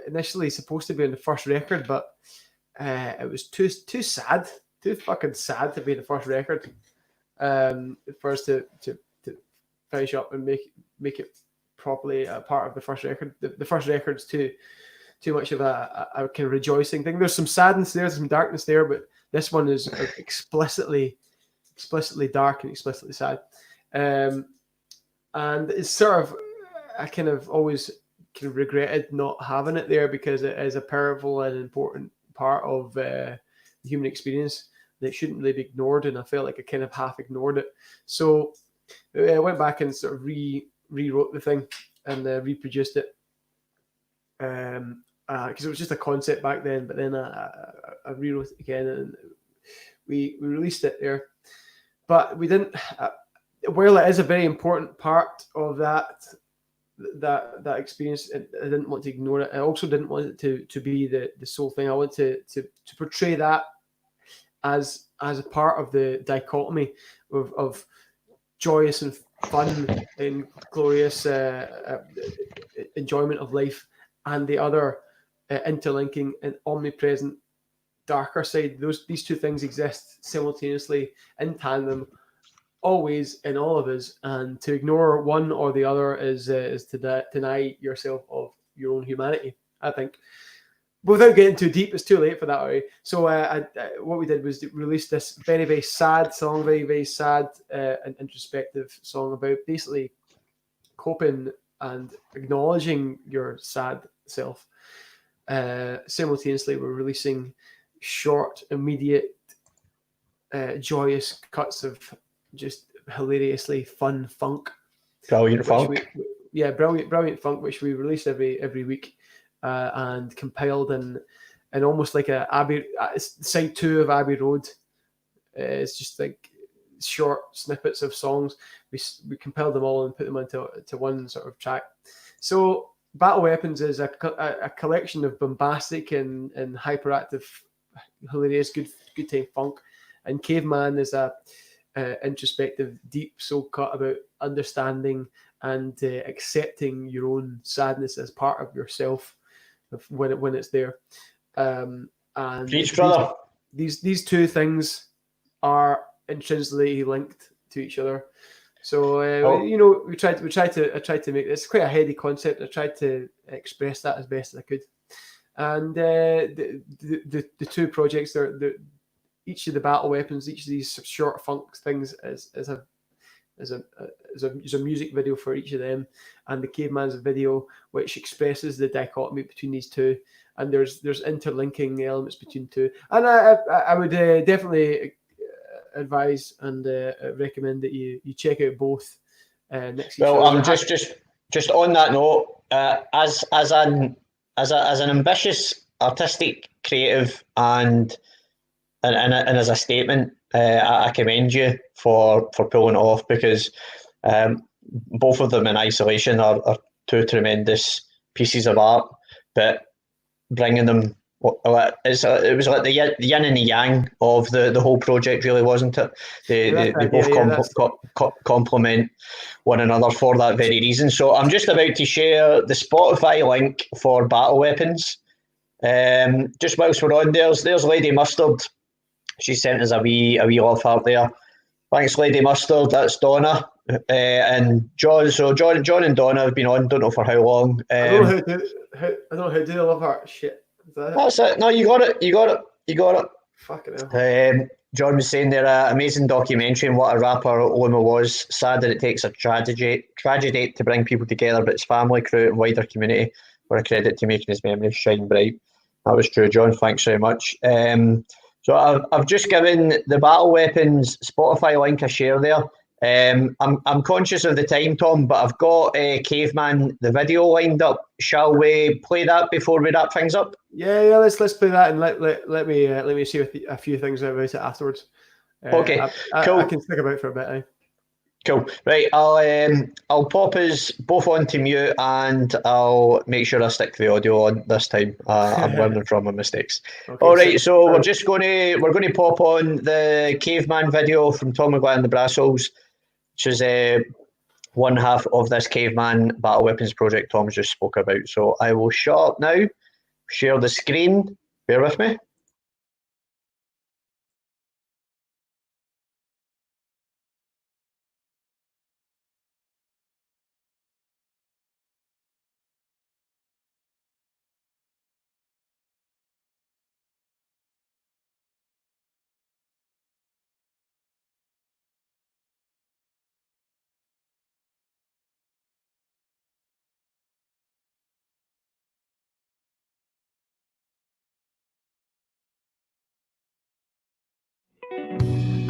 initially supposed to be on the first record, but it was too sad, too fucking sad to be the first record. For us to finish up and make it properly a part of the first record. The first record's too much of a kind of rejoicing thing. There's some sadness there, there's some darkness there, but this one is explicitly dark and explicitly sad. And it's sort of, I kind of always kind of regretted not having it there, because it is a powerful and important part of the human experience that shouldn't really be ignored, and I felt like I kind of half ignored it. So I went back and sort of rewrote the thing and reproduced it, because it was just a concept back then, but then I rewrote it again and we released it there. But we didn't, while it is a very important part of that experience, I didn't want to ignore it. I also didn't want it to be the sole thing. I want to portray that as a part of the dichotomy of joyous and fun and glorious enjoyment of life, and the other interlinking and omnipresent darker side. These two things exist simultaneously in tandem, always in all of us, and to ignore one or the other is to deny yourself of your own humanity, I think. But without getting too deep, it's too late for that already. So what we did was release this very, very sad song, very, very sad and introspective song about basically coping and acknowledging your sad self. Simultaneously, we're releasing short, immediate, joyous cuts of just hilariously fun funk. Brilliant funk. Brilliant funk, which we release every week. And compiled in almost like side 2 of Abbey Road. It's just like short snippets of songs. We compiled them all and put them into one sort of track. So Battle Weapons is a collection of bombastic and hyperactive, hilarious, good time funk, and Caveman is a introspective, deep soul cut about understanding and accepting your own sadness as part of yourself when it's there. And Preach, brother. These two things are intrinsically linked to each other. So I tried to make this quite a heady concept. I tried to express that as best as I could. And the two projects are each of the battle weapons, each of these short funk things is a music video for each of them, and the Caveman's a video which expresses the dichotomy between these two, and there's interlinking elements between two. And I would definitely advise and recommend that you check out both next to each other. Well, I'm just on that note, as an ambitious, artistic, creative, and as a statement, I commend you for pulling it off, because both of them in isolation are two tremendous pieces of art, but bringing them, it was like the yin and the yang of the whole project, really, wasn't it? They both complement one another for that very reason. So I'm just about to share the Spotify link for Battle Weapons. Just whilst we're on, there's Lady Mustard. She sent us a wee love heart there. Thanks, Lady Mustard. That's Donna. and John. So John and Donna have been on. Don't know for how long. I don't know how to do the love heart shit. Is that that's it? No, you got it. You got it. Fucking hell. John was saying there, amazing documentary on what a rapper Luma was. Sad that it takes a tragedy to bring people together, but his family, crew, and wider community were a credit to making his memories shine bright. That was true, John. Thanks very much. So I've just given the Battle Weapons Spotify link a share there. I'm conscious of the time, Tom, but I've got Caveman the video lined up. Shall we play that before we wrap things up? Yeah. Let's play that, and let me see a few things about it afterwards. Okay, cool. I can stick about for a bit. Cool. Right, I'll pop us both onto mute, and I'll make sure I stick the audio on this time. I'm learning from my mistakes. Okay, all right, so we're going to pop on the Caveman video from Tom McGuire The Brassholes, which is one half of this Caveman Battle Weapons project Tom just spoke about. So I will shut up now, share the screen. Bear with me.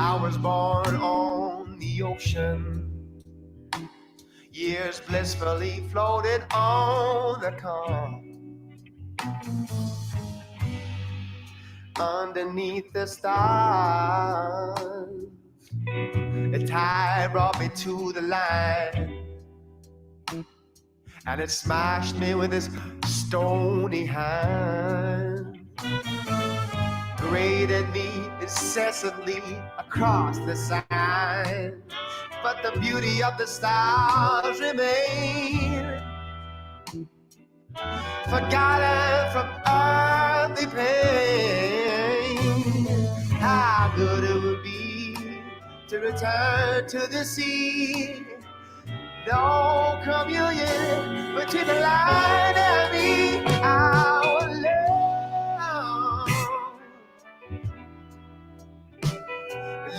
I was born on the ocean, years blissfully floated on the calm, underneath the stars. The tide brought me to the line, and it smashed me with its stony hand. Graded me incessantly across the sand, but the beauty of the stars remained, forgotten from earthly pain. How good it would be to return to the sea. No communion between the light and me. Our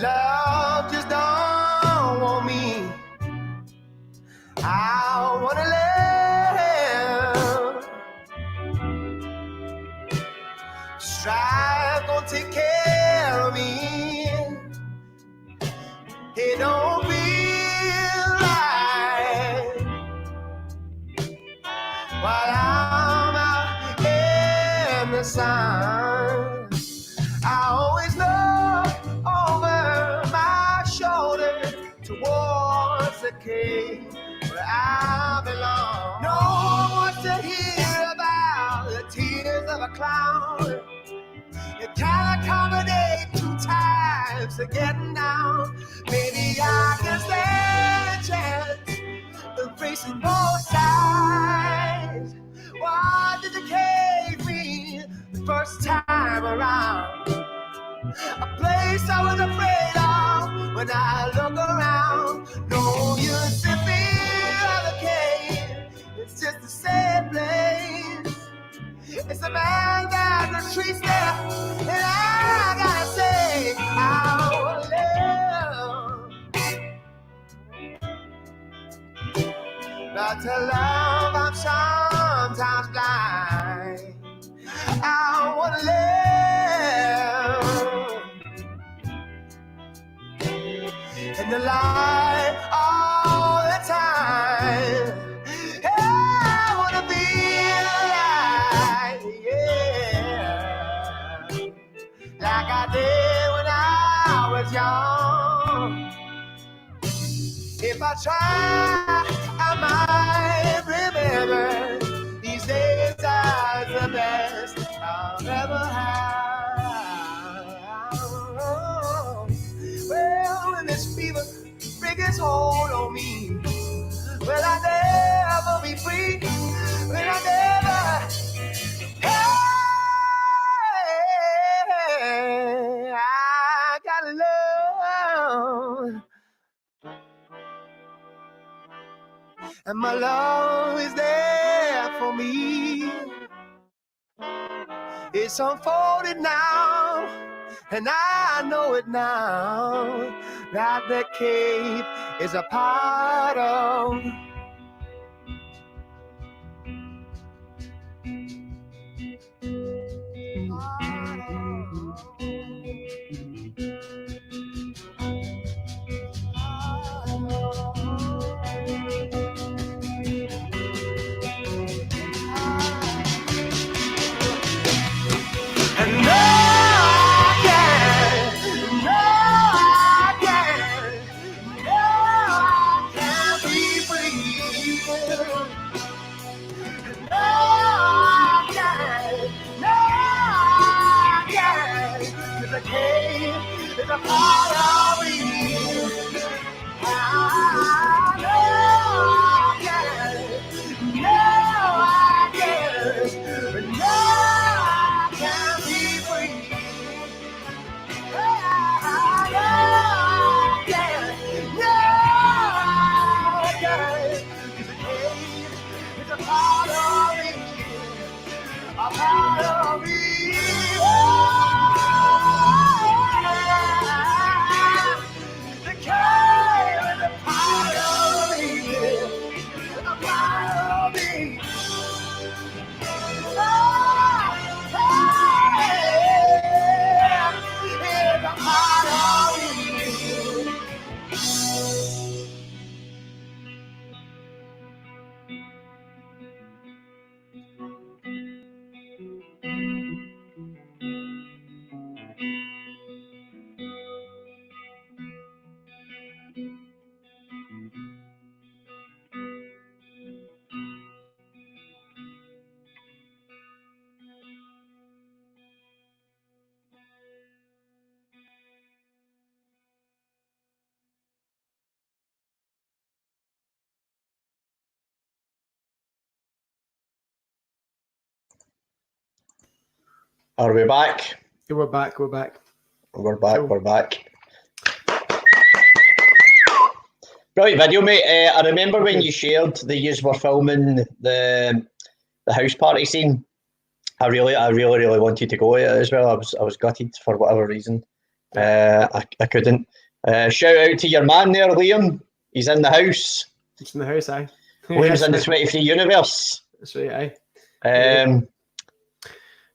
love just don't want me. I wanna live. Strive, gonna take care of me. It don't feel right while I'm out in the sun. I always look over my shoulder towards the cave where I belong. No one wants to hear about the tears of a clown. You can't accommodate 2 times to getting down. Maybe I can stand a chance of facing both sides. Why did the cave me the first time around? A place I was afraid of when I look around. No use to fear the cave, it's just the same place. It's the man that retreats there, and I gotta say, our love. But to love, I'm sometimes blind. I wanna live in the light all the time. I wanna be alive, yeah, like I did when I was young. If I try, I might remember these days are the best I'll ever have. Well, when this fever biggest hold on me, will I never be free? Will I never? Hey, I gotta love. and my love is there for me. It's unfolded now, and I know it now, that the cave is a part of. Are we back? We're back. We're back. Cool. We're back. Brilliant video, mate. I remember when you shared that you were filming the house party scene. I really wanted to go to it as well. I was gutted for whatever reason. I couldn't. Shout out to your man there, Liam. He's in the house. He's in the house, aye. Liam's in the 23 universe. That's right, aye.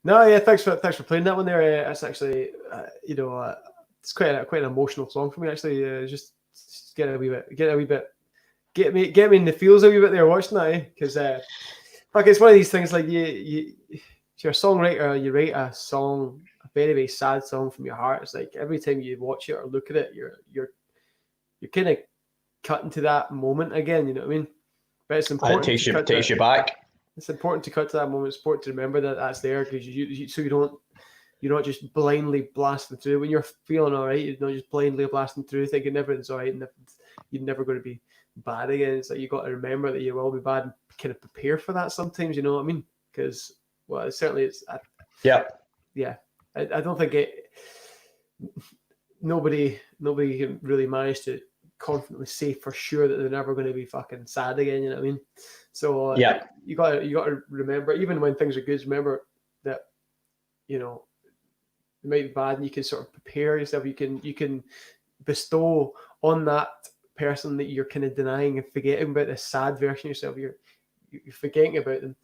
No, yeah, thanks for playing that one there. It's actually, it's quite an emotional song for me. Actually, just get me in the feels a wee bit there watching that, because it's one of these things, like you're a songwriter, you write a song, a very, very sad song from your heart. It's like every time you watch it or look at it, you're kind of cut into that moment again. You know what I mean? But it's important. It takes you back. It's important to cut to that moment. It's important to remember that that's there, because you're not just blindly blasting through when you're feeling all right. You're not just blindly blasting through thinking everything's all right and you're never going to be bad again. It's like you got to remember that you will be bad and kind of prepare for that sometimes. You know what I mean? Because I don't think nobody can really manage to confidently say for sure that they're never going to be fucking sad again. You know what I mean? So you got to remember, even when things are good, remember that it might be bad, and you can sort of prepare yourself. You can bestow on that person that you're kind of denying and forgetting about, this sad version of yourself. You're forgetting about them.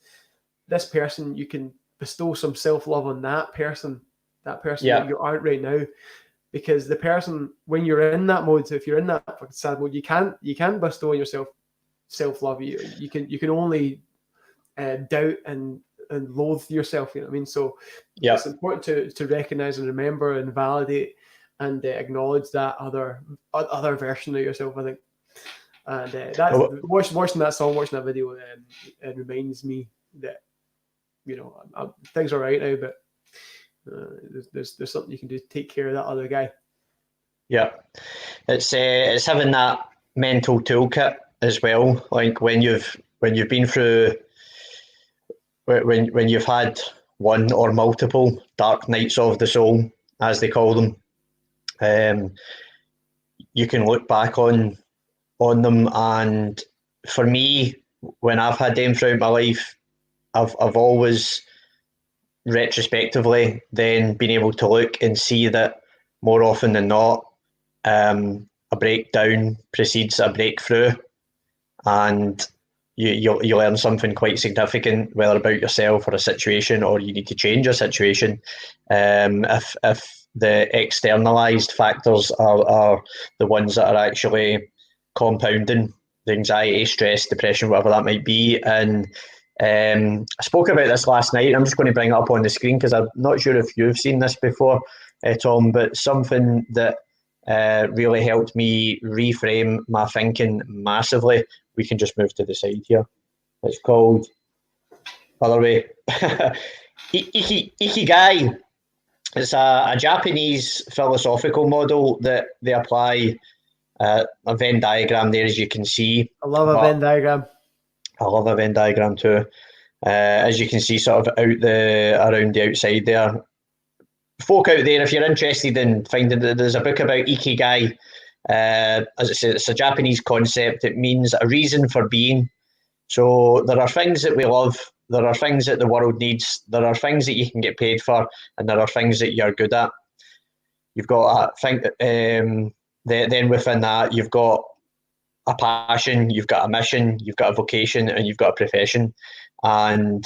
This person, you can bestow some self-love on that person that you aren't right now. Because the person, when you're in that mode, so if you're in that fucking sad mode, you can't bestow on yourself self-love. You can only doubt and loathe yourself. You know what I mean? So it's important to recognize and remember and validate and acknowledge that other version of yourself, I think. And watching that song, watching that video, it reminds me that things are right now, but there's something you can do to take care of that other guy. Yeah, it's having that mental toolkit as well. Like when you've been through, when you've had one or multiple dark nights of the soul, as they call them, you can look back on them and for me, when I've had them throughout my life, I've always retrospectively then been able to look and see that more often than not, a breakdown precedes a breakthrough, and you learn something quite significant, whether about yourself or a situation, or you need to change a situation. If the externalized factors are the ones that are actually compounding the anxiety, stress, depression, whatever that might be. And I spoke about this last night. I'm just going to bring it up on the screen because I'm not sure if you've seen this before, Tom, but something that really helped me reframe my thinking massively. We can just move to the side here. It's called, other way, Ikigai. It's a Japanese philosophical model that they apply. A Venn diagram there, as you can see. I love a Venn diagram. I love a Venn diagram too. As you can see, sort of around the outside there. Folk out there, if you're interested in finding, there's a book about Ikigai. As I said, it's a Japanese concept. It means a reason for being. So there are things that we love. There are things that the world needs. There are things that you can get paid for, and there are things that you're good at. You've got then within that, you've got a passion, you've got a mission, you've got a vocation, and you've got a profession. And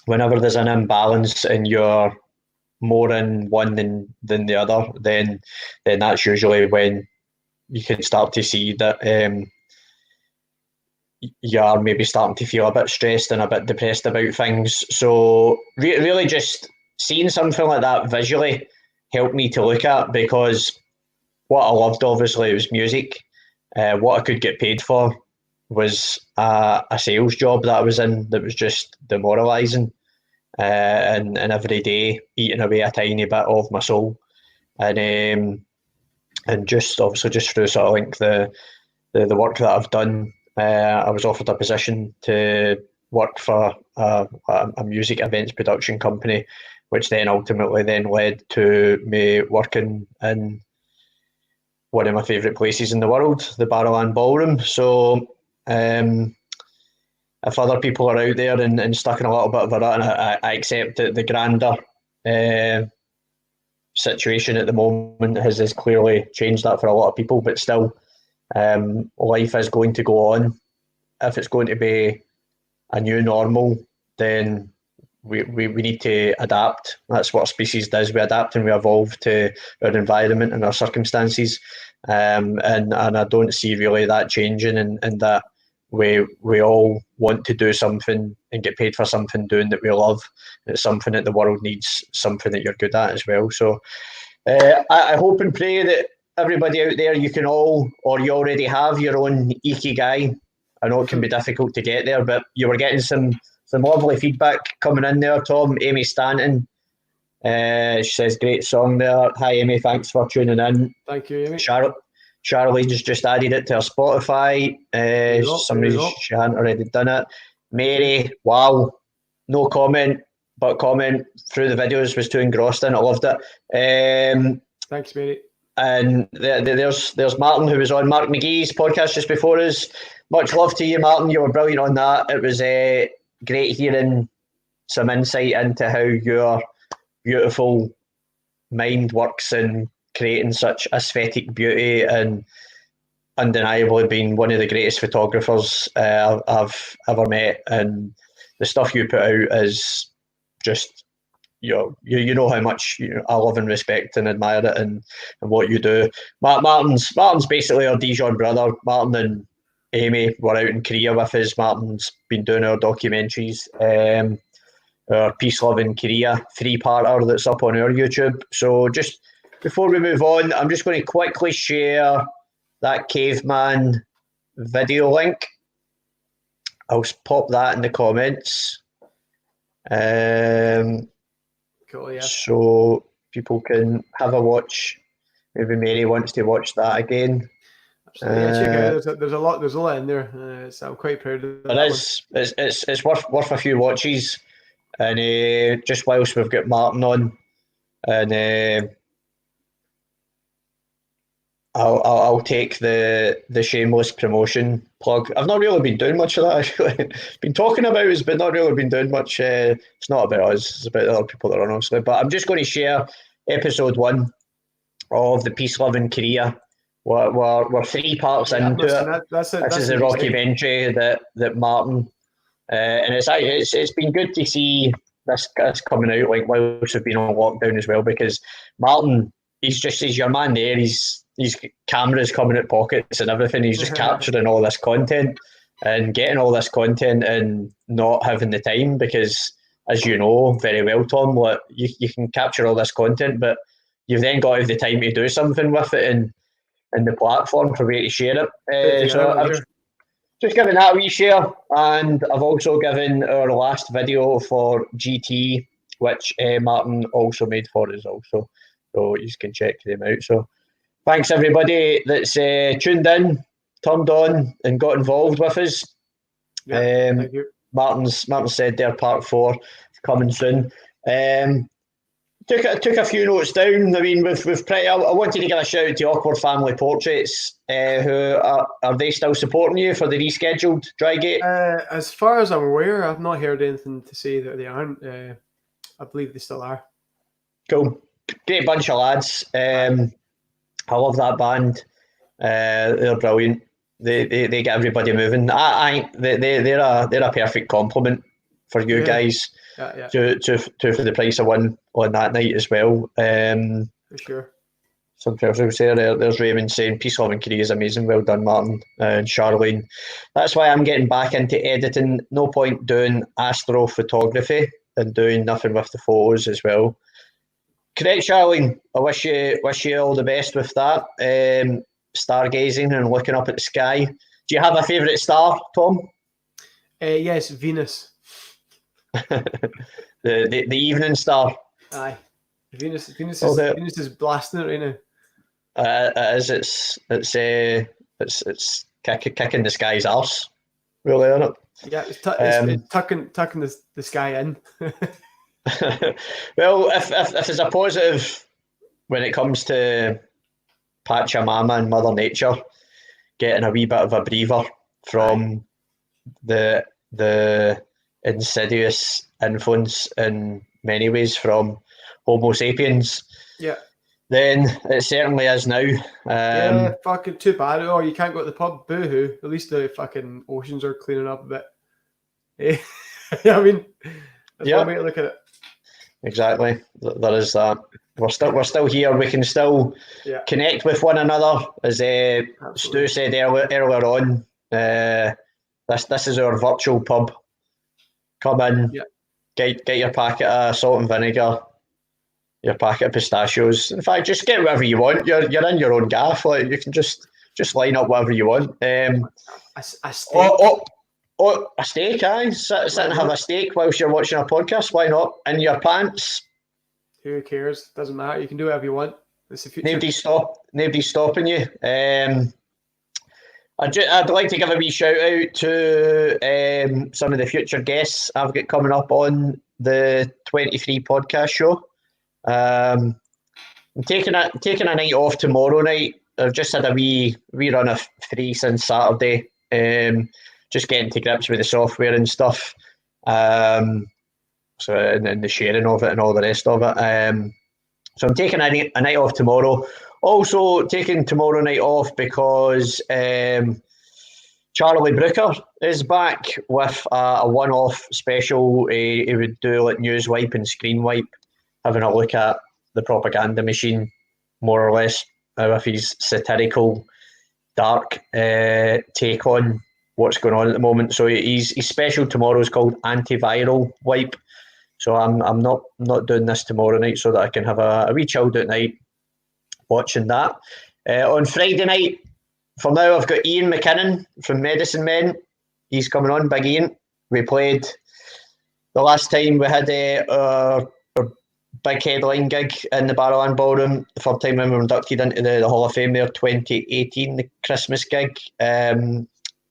whenever there's an imbalance and you're more in one than the other, then that's usually when you can start to see that you are maybe starting to feel a bit stressed and a bit depressed about things. So really just seeing something like that visually helped me to look at, because what I loved, obviously, was music. What I could get paid for was a sales job that I was in that was just demoralising, and every day eating away a tiny bit of my soul. And just obviously just through sort of like the work that I've done, I was offered a position to work for a music events production company, which then ultimately then led to me working in one of my favourite places in the world, the Barrowland Ballroom. So if other people are out there and stuck in a little bit of a rut, and I accept that the grander situation at the moment has clearly changed that for a lot of people, but still, life is going to go on. If it's going to be a new normal, then we need to adapt. That's what a species does. We adapt and we evolve to our environment and our circumstances. And I don't see really that changing, and that we all want to do something and get paid for something doing that we love. It's something that the world needs, something that you're good at as well. So I hope and pray that everybody out there, you can all, or you already have your own Ikigai. I know it can be difficult to get there, but you were getting some lovely feedback coming in there, Tom. Amy Stanton, she says, great song there. Hi, Amy, thanks for tuning in. Thank you, Amy. Charlie's just added it to her Spotify. She hadn't already done it. Mary, wow, no comment, but comment through the videos, was too engrossed in. I loved it. Thanks, Mary. And there's Martin, who was on Mark McGee's podcast just before us. Much love to you, Martin. You were brilliant on that. It was great hearing some insight into how your beautiful mind works in creating such aesthetic beauty, and undeniably being one of the greatest photographers I've ever met. And the stuff you put out is just, you know how much I love and respect and admire it, and what you do. Martin's basically our Dijon brother. Martin and Amy were out in Korea with us. Martin's been doing our documentaries, our Peace, Love in Korea 3-parter that's up on our YouTube. So just before we move on, I'm just going to quickly share that caveman video link. I'll pop that in the comments. Cool, yeah. So people can have a watch. Maybe Mary wants to watch that again. Check it out. There's a lot in there. So I'm quite proud of that. It's worth a few watches. And just whilst we've got Martin on, and I'll take the shameless promotion plug. I've not really been doing much of that, actually. Been talking about it, but not really been doing much. It's not about us, it's about the other people that are on, obviously. But I'm just going to share episode 1 of the Peace Loving Korea. We're 3 parts into it. This is a documentary that Martin, and it's been good to see this coming out like whilst we've been on lockdown as well, because Martin, he's your man there. He's cameras coming out pockets and everything. He's just capturing all this content and getting all this content and not having the time, because as you know very well, Tom, what you can capture all this content, but you've then got to have the time to do something with it and the platform for where to share it. So I've just given that a wee share, and I've also given our last video for GT, which Martin also made for us also. So you can check them out. So thanks everybody that's tuned in, turned on, and got involved with us. Yeah, thank you. Martin said there, part 4 coming soon. Took a few notes down. I mean, I wanted to give a shout out to Awkward Family Portraits, who are they still supporting you for the rescheduled Drygate? As far as I'm aware, I've not heard anything to say that they aren't. I believe they still are. Cool, great bunch of lads. I love that band. They're brilliant. They get everybody moving. They're a perfect compliment for you guys. Yeah. To for the price of one on that night as well. For sure. Some persons there's Raymond saying Peace Loving Korea is amazing. Well done, Martin and Charlene. That's why I'm getting back into editing. No point doing astrophotography and doing nothing with the photos as well. Correct, Charlene. I wish you all the best with that. Stargazing and looking up at the sky. Do you have a favourite star, Tom? Yes, Venus. the evening star. Aye, Venus is blasting it right now. It's kicking the sky's arse, really, isn't it? Yeah, it's tucking the sky in. Well, if there's a positive when it comes to Pachamama and Mother Nature getting a wee bit of a breather from the insidious influence in many ways from Homo sapiens, then it certainly is now. Yeah, fucking too bad. Oh, you can't go to the pub. Boo-hoo. At least the fucking oceans are cleaning up a bit. I mean, that's one way to look at it. Exactly. There is that. We're still here. We can still connect with one another, as Stu said earlier on. This is our virtual pub. Come in, get your packet of salt and vinegar, your packet of pistachios. In fact, just get whatever you want. You're in your own gaff. Like, you can just line up whatever you want. A steak. A steak, aye. Sit and have a steak whilst you're watching a podcast. Why not? In your pants. Who cares? Doesn't matter. You can do whatever you want. It's the future. Nobody's stopping you. I'd like to give a wee shout out to some of the future guests I've got coming up on the 23 podcast show. I'm taking a night off tomorrow night. I've just had a wee run of 3 since Saturday. Just getting to grips with the software and stuff. So and the sharing of it and all the rest of it. So I'm taking a night off tomorrow. Also taking tomorrow night off because Charlie Brooker is back with a one-off special. He would do like news wipe and screen wipe, having a look at the propaganda machine, more or less, with his satirical, dark take on what's going on at the moment. So his special tomorrow is called Antiviral Wipe. So I'm not doing this tomorrow night so that I can have a wee chilled out night watching that. On Friday night, for now, I've got Ian McKinnon from Medicine Men. He's coming on, Big Ian. We played the last time we had our big headline gig in the Barrowland Ballroom. The third time when we were inducted into the Hall of Fame there, 2018, the Christmas gig.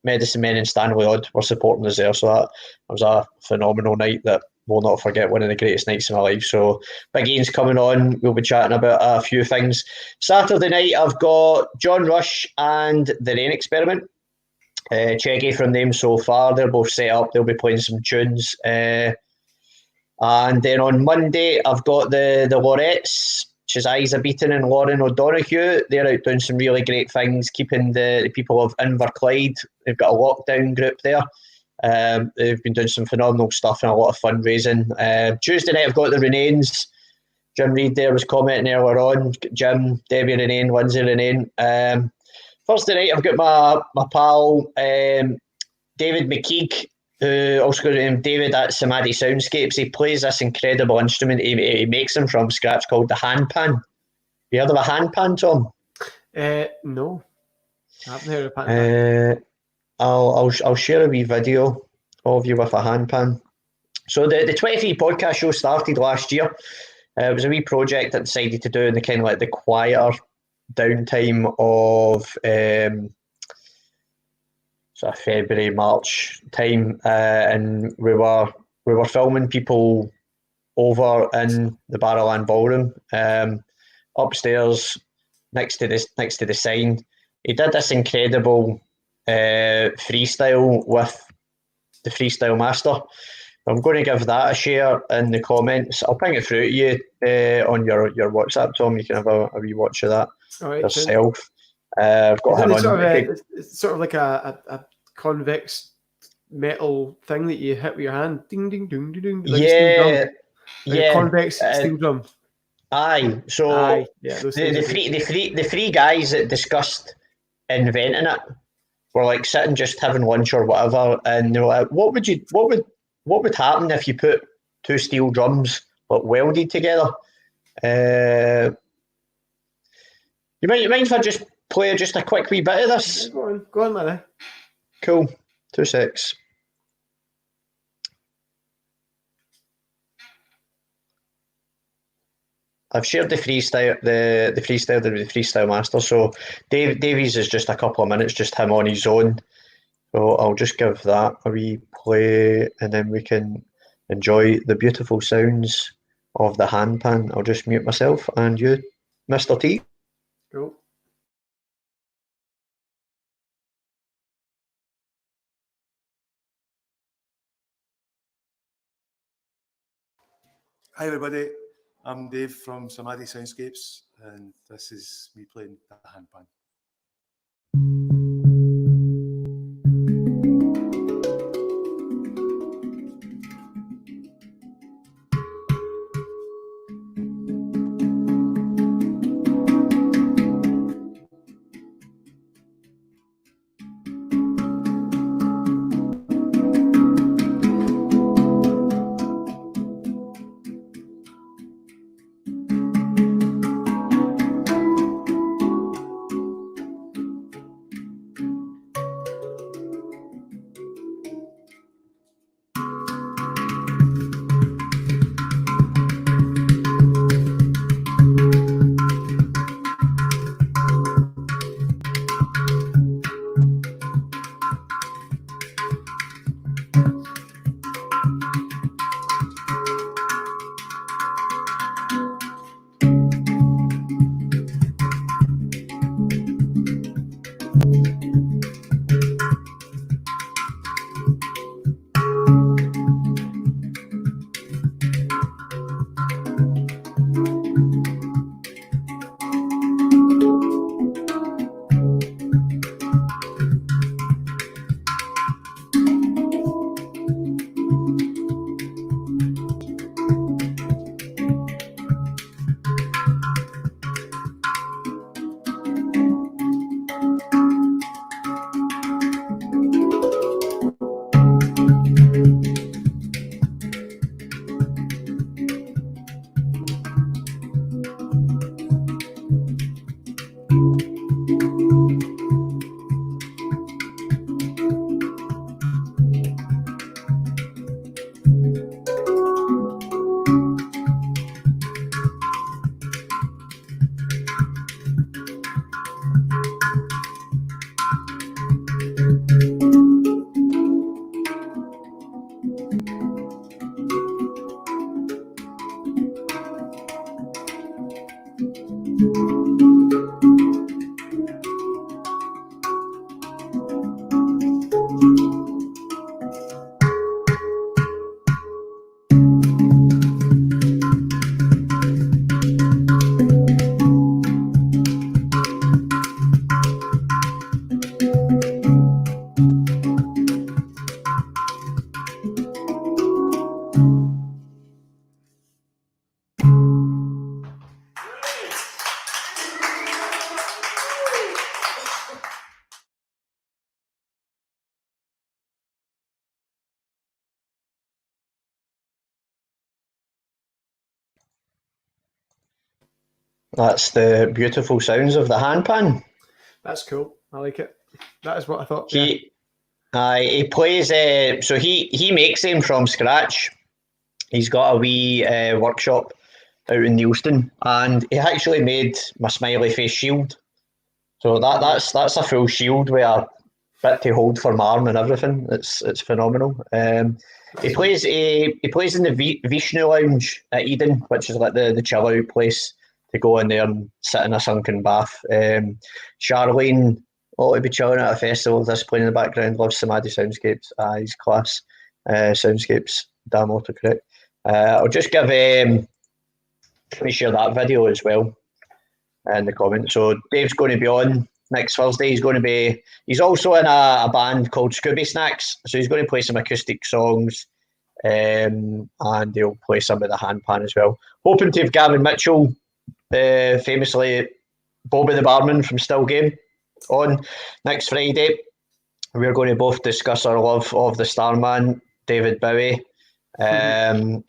Medicine Men and Stanley Odd were supporting us there, so that was a phenomenal night that will not forget one of the greatest nights of my life. So big Ian's coming on. We'll be chatting about a few things. Saturday night, I've got John Rush and The Rain Experiment. Cheggy from them so far. They're both set up. They'll be playing some tunes. And then on Monday, I've got the Lorettes, which is Isa Beaton and Lauren O'Donoghue. They're out doing some really great things, keeping the people of Inverclyde. They've got a lockdown group there. They've been doing some phenomenal stuff and a lot of fundraising. Tuesday night, I've got the Renains. Jim Reid there was commenting earlier on. Jim, Debbie Renain, Lindsay Renain. Thursday night, I've got my pal David McKeague, who also got David at Samadhi Soundscapes. He plays this incredible instrument. He makes them from scratch called the handpan. You heard of a handpan, Tom? No, I haven't heard of a handpan. I'll share a wee video of you with a handpan. So the 23 podcast show started last year. It was a wee project I decided to do in the kind of like the quieter downtime of sort of February, March time, and we were filming people over in the Barrowland Ballroom, upstairs next to the sign. He did this incredible freestyle with the freestyle master. I'm going to give that a share in the comments. I'll ping it through to you on your WhatsApp, Tom. You can have a wee watch of that yourself. I've got him on. It's sort of like a convex metal thing that you hit with your hand. Ding, ding, ding, ding, ding. Like a convex steel drum. Aye. So the three guys that discussed inventing it were like sitting just having lunch or whatever, and they were like, what would happen if you put two steel drums like welded together? You mind if I just play just a quick wee bit of this? Go on, man. Cool. 2 secs. I've shared the freestyle, the freestyle master. So Davies is just a couple of minutes, just him on his own. So I'll just give that a wee play, and then we can enjoy the beautiful sounds of the handpan. I'll just mute myself and you, Mr. T. Cool. Hi everybody, I'm Dave from Samadhi Soundscapes, and this is me playing the handpan. That's the beautiful sounds of the handpan. That's cool. I like it. That is what I thought. He plays. So he makes them from scratch. He's got a wee workshop out in Neilston, and he actually made my smiley face shield. So that's a full shield with a bit to hold for my arm and everything. It's phenomenal. He plays in the Vishnu Lounge at Eden, which is like the chill out place to go in there and sit in a sunken bath. Charlene ought to be chilling at a festival. This playing in the background. Loves Samadhi Soundscapes. He's class. Soundscapes, damn autocorrect. I'll just give let me share that video as well in the comments. So Dave's going to be on next Thursday. He's also in a band called Scooby Snacks. So he's going to play some acoustic songs, and he'll play some of the handpan as well. Hoping to have Gavin Mitchell, famously Bobby the Barman from Still Game, on next Friday. We're going to both discuss our love of the Starman, David Bowie, and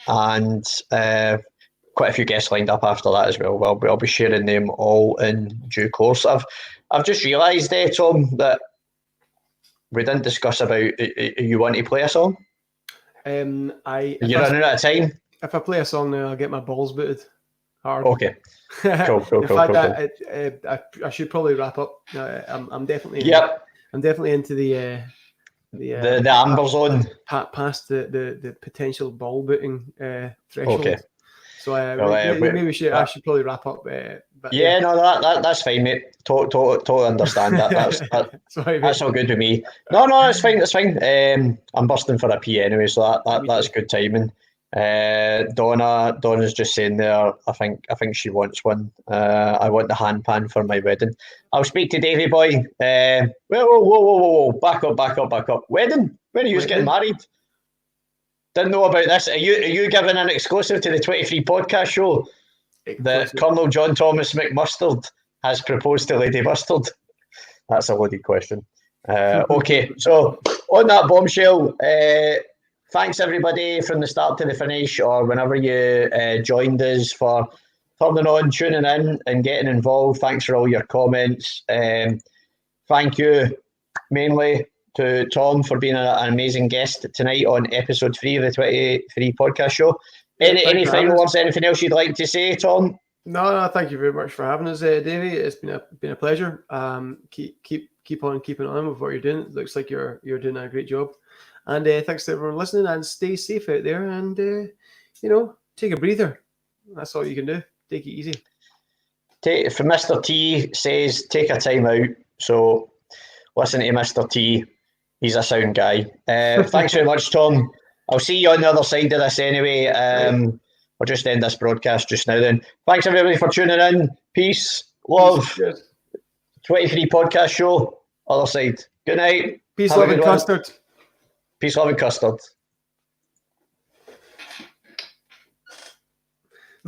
quite a few guests lined up after that as well. I'll be sharing them all in due course. I've just realised, Tom, that we didn't discuss about you want to play a song. You're running out of time. If I play a song now, I'll get my balls booted hard. Okay. Cool. I should probably wrap up. I'm definitely. Yep. I'm definitely into the amber zone. Past the potential ball booting threshold. Okay. So maybe I should probably wrap up. But no, that's fine, mate. Totally understand that. Sorry, that's all good with me. No, it's fine. It's fine. I'm bursting for a pee anyway, so that's good timing. Donna's just saying there. I think she wants one. I want the handpan for my wedding. I'll speak to Davey boy. Whoa! Back up. Wedding? When are you getting married? Didn't know about this. Are you giving an exclusive to the 23 podcast show that Colonel John Thomas McMustard has proposed to Lady Mustard? That's a loaded question. Okay, so on that bombshell, thanks everybody from the start to the finish, or whenever you joined us, for turning on, tuning in and getting involved. Thanks for all your comments. Thank you mainly to Tom for being an amazing guest tonight on episode 3 of the 23 podcast show. Any final words, anything else you'd like to say, Tom? No, thank you very much for having us, Davey. It's been a pleasure. Keep on keeping on with what you're doing. It looks like you're doing a great job. And thanks to everyone listening, and stay safe out there, and take a breather. That's all you can do. Take it easy. From Mr. T says, take a time out. So listen to Mr. T. He's a sound guy. Thanks very much, Tom. I'll see you on the other side of this anyway. I'll just end this broadcast just now then. Thanks everybody for tuning in. Peace, love. Cheers. 23 podcast show, other side. Good night. Peace, love, and custard. Peace, love, and custard.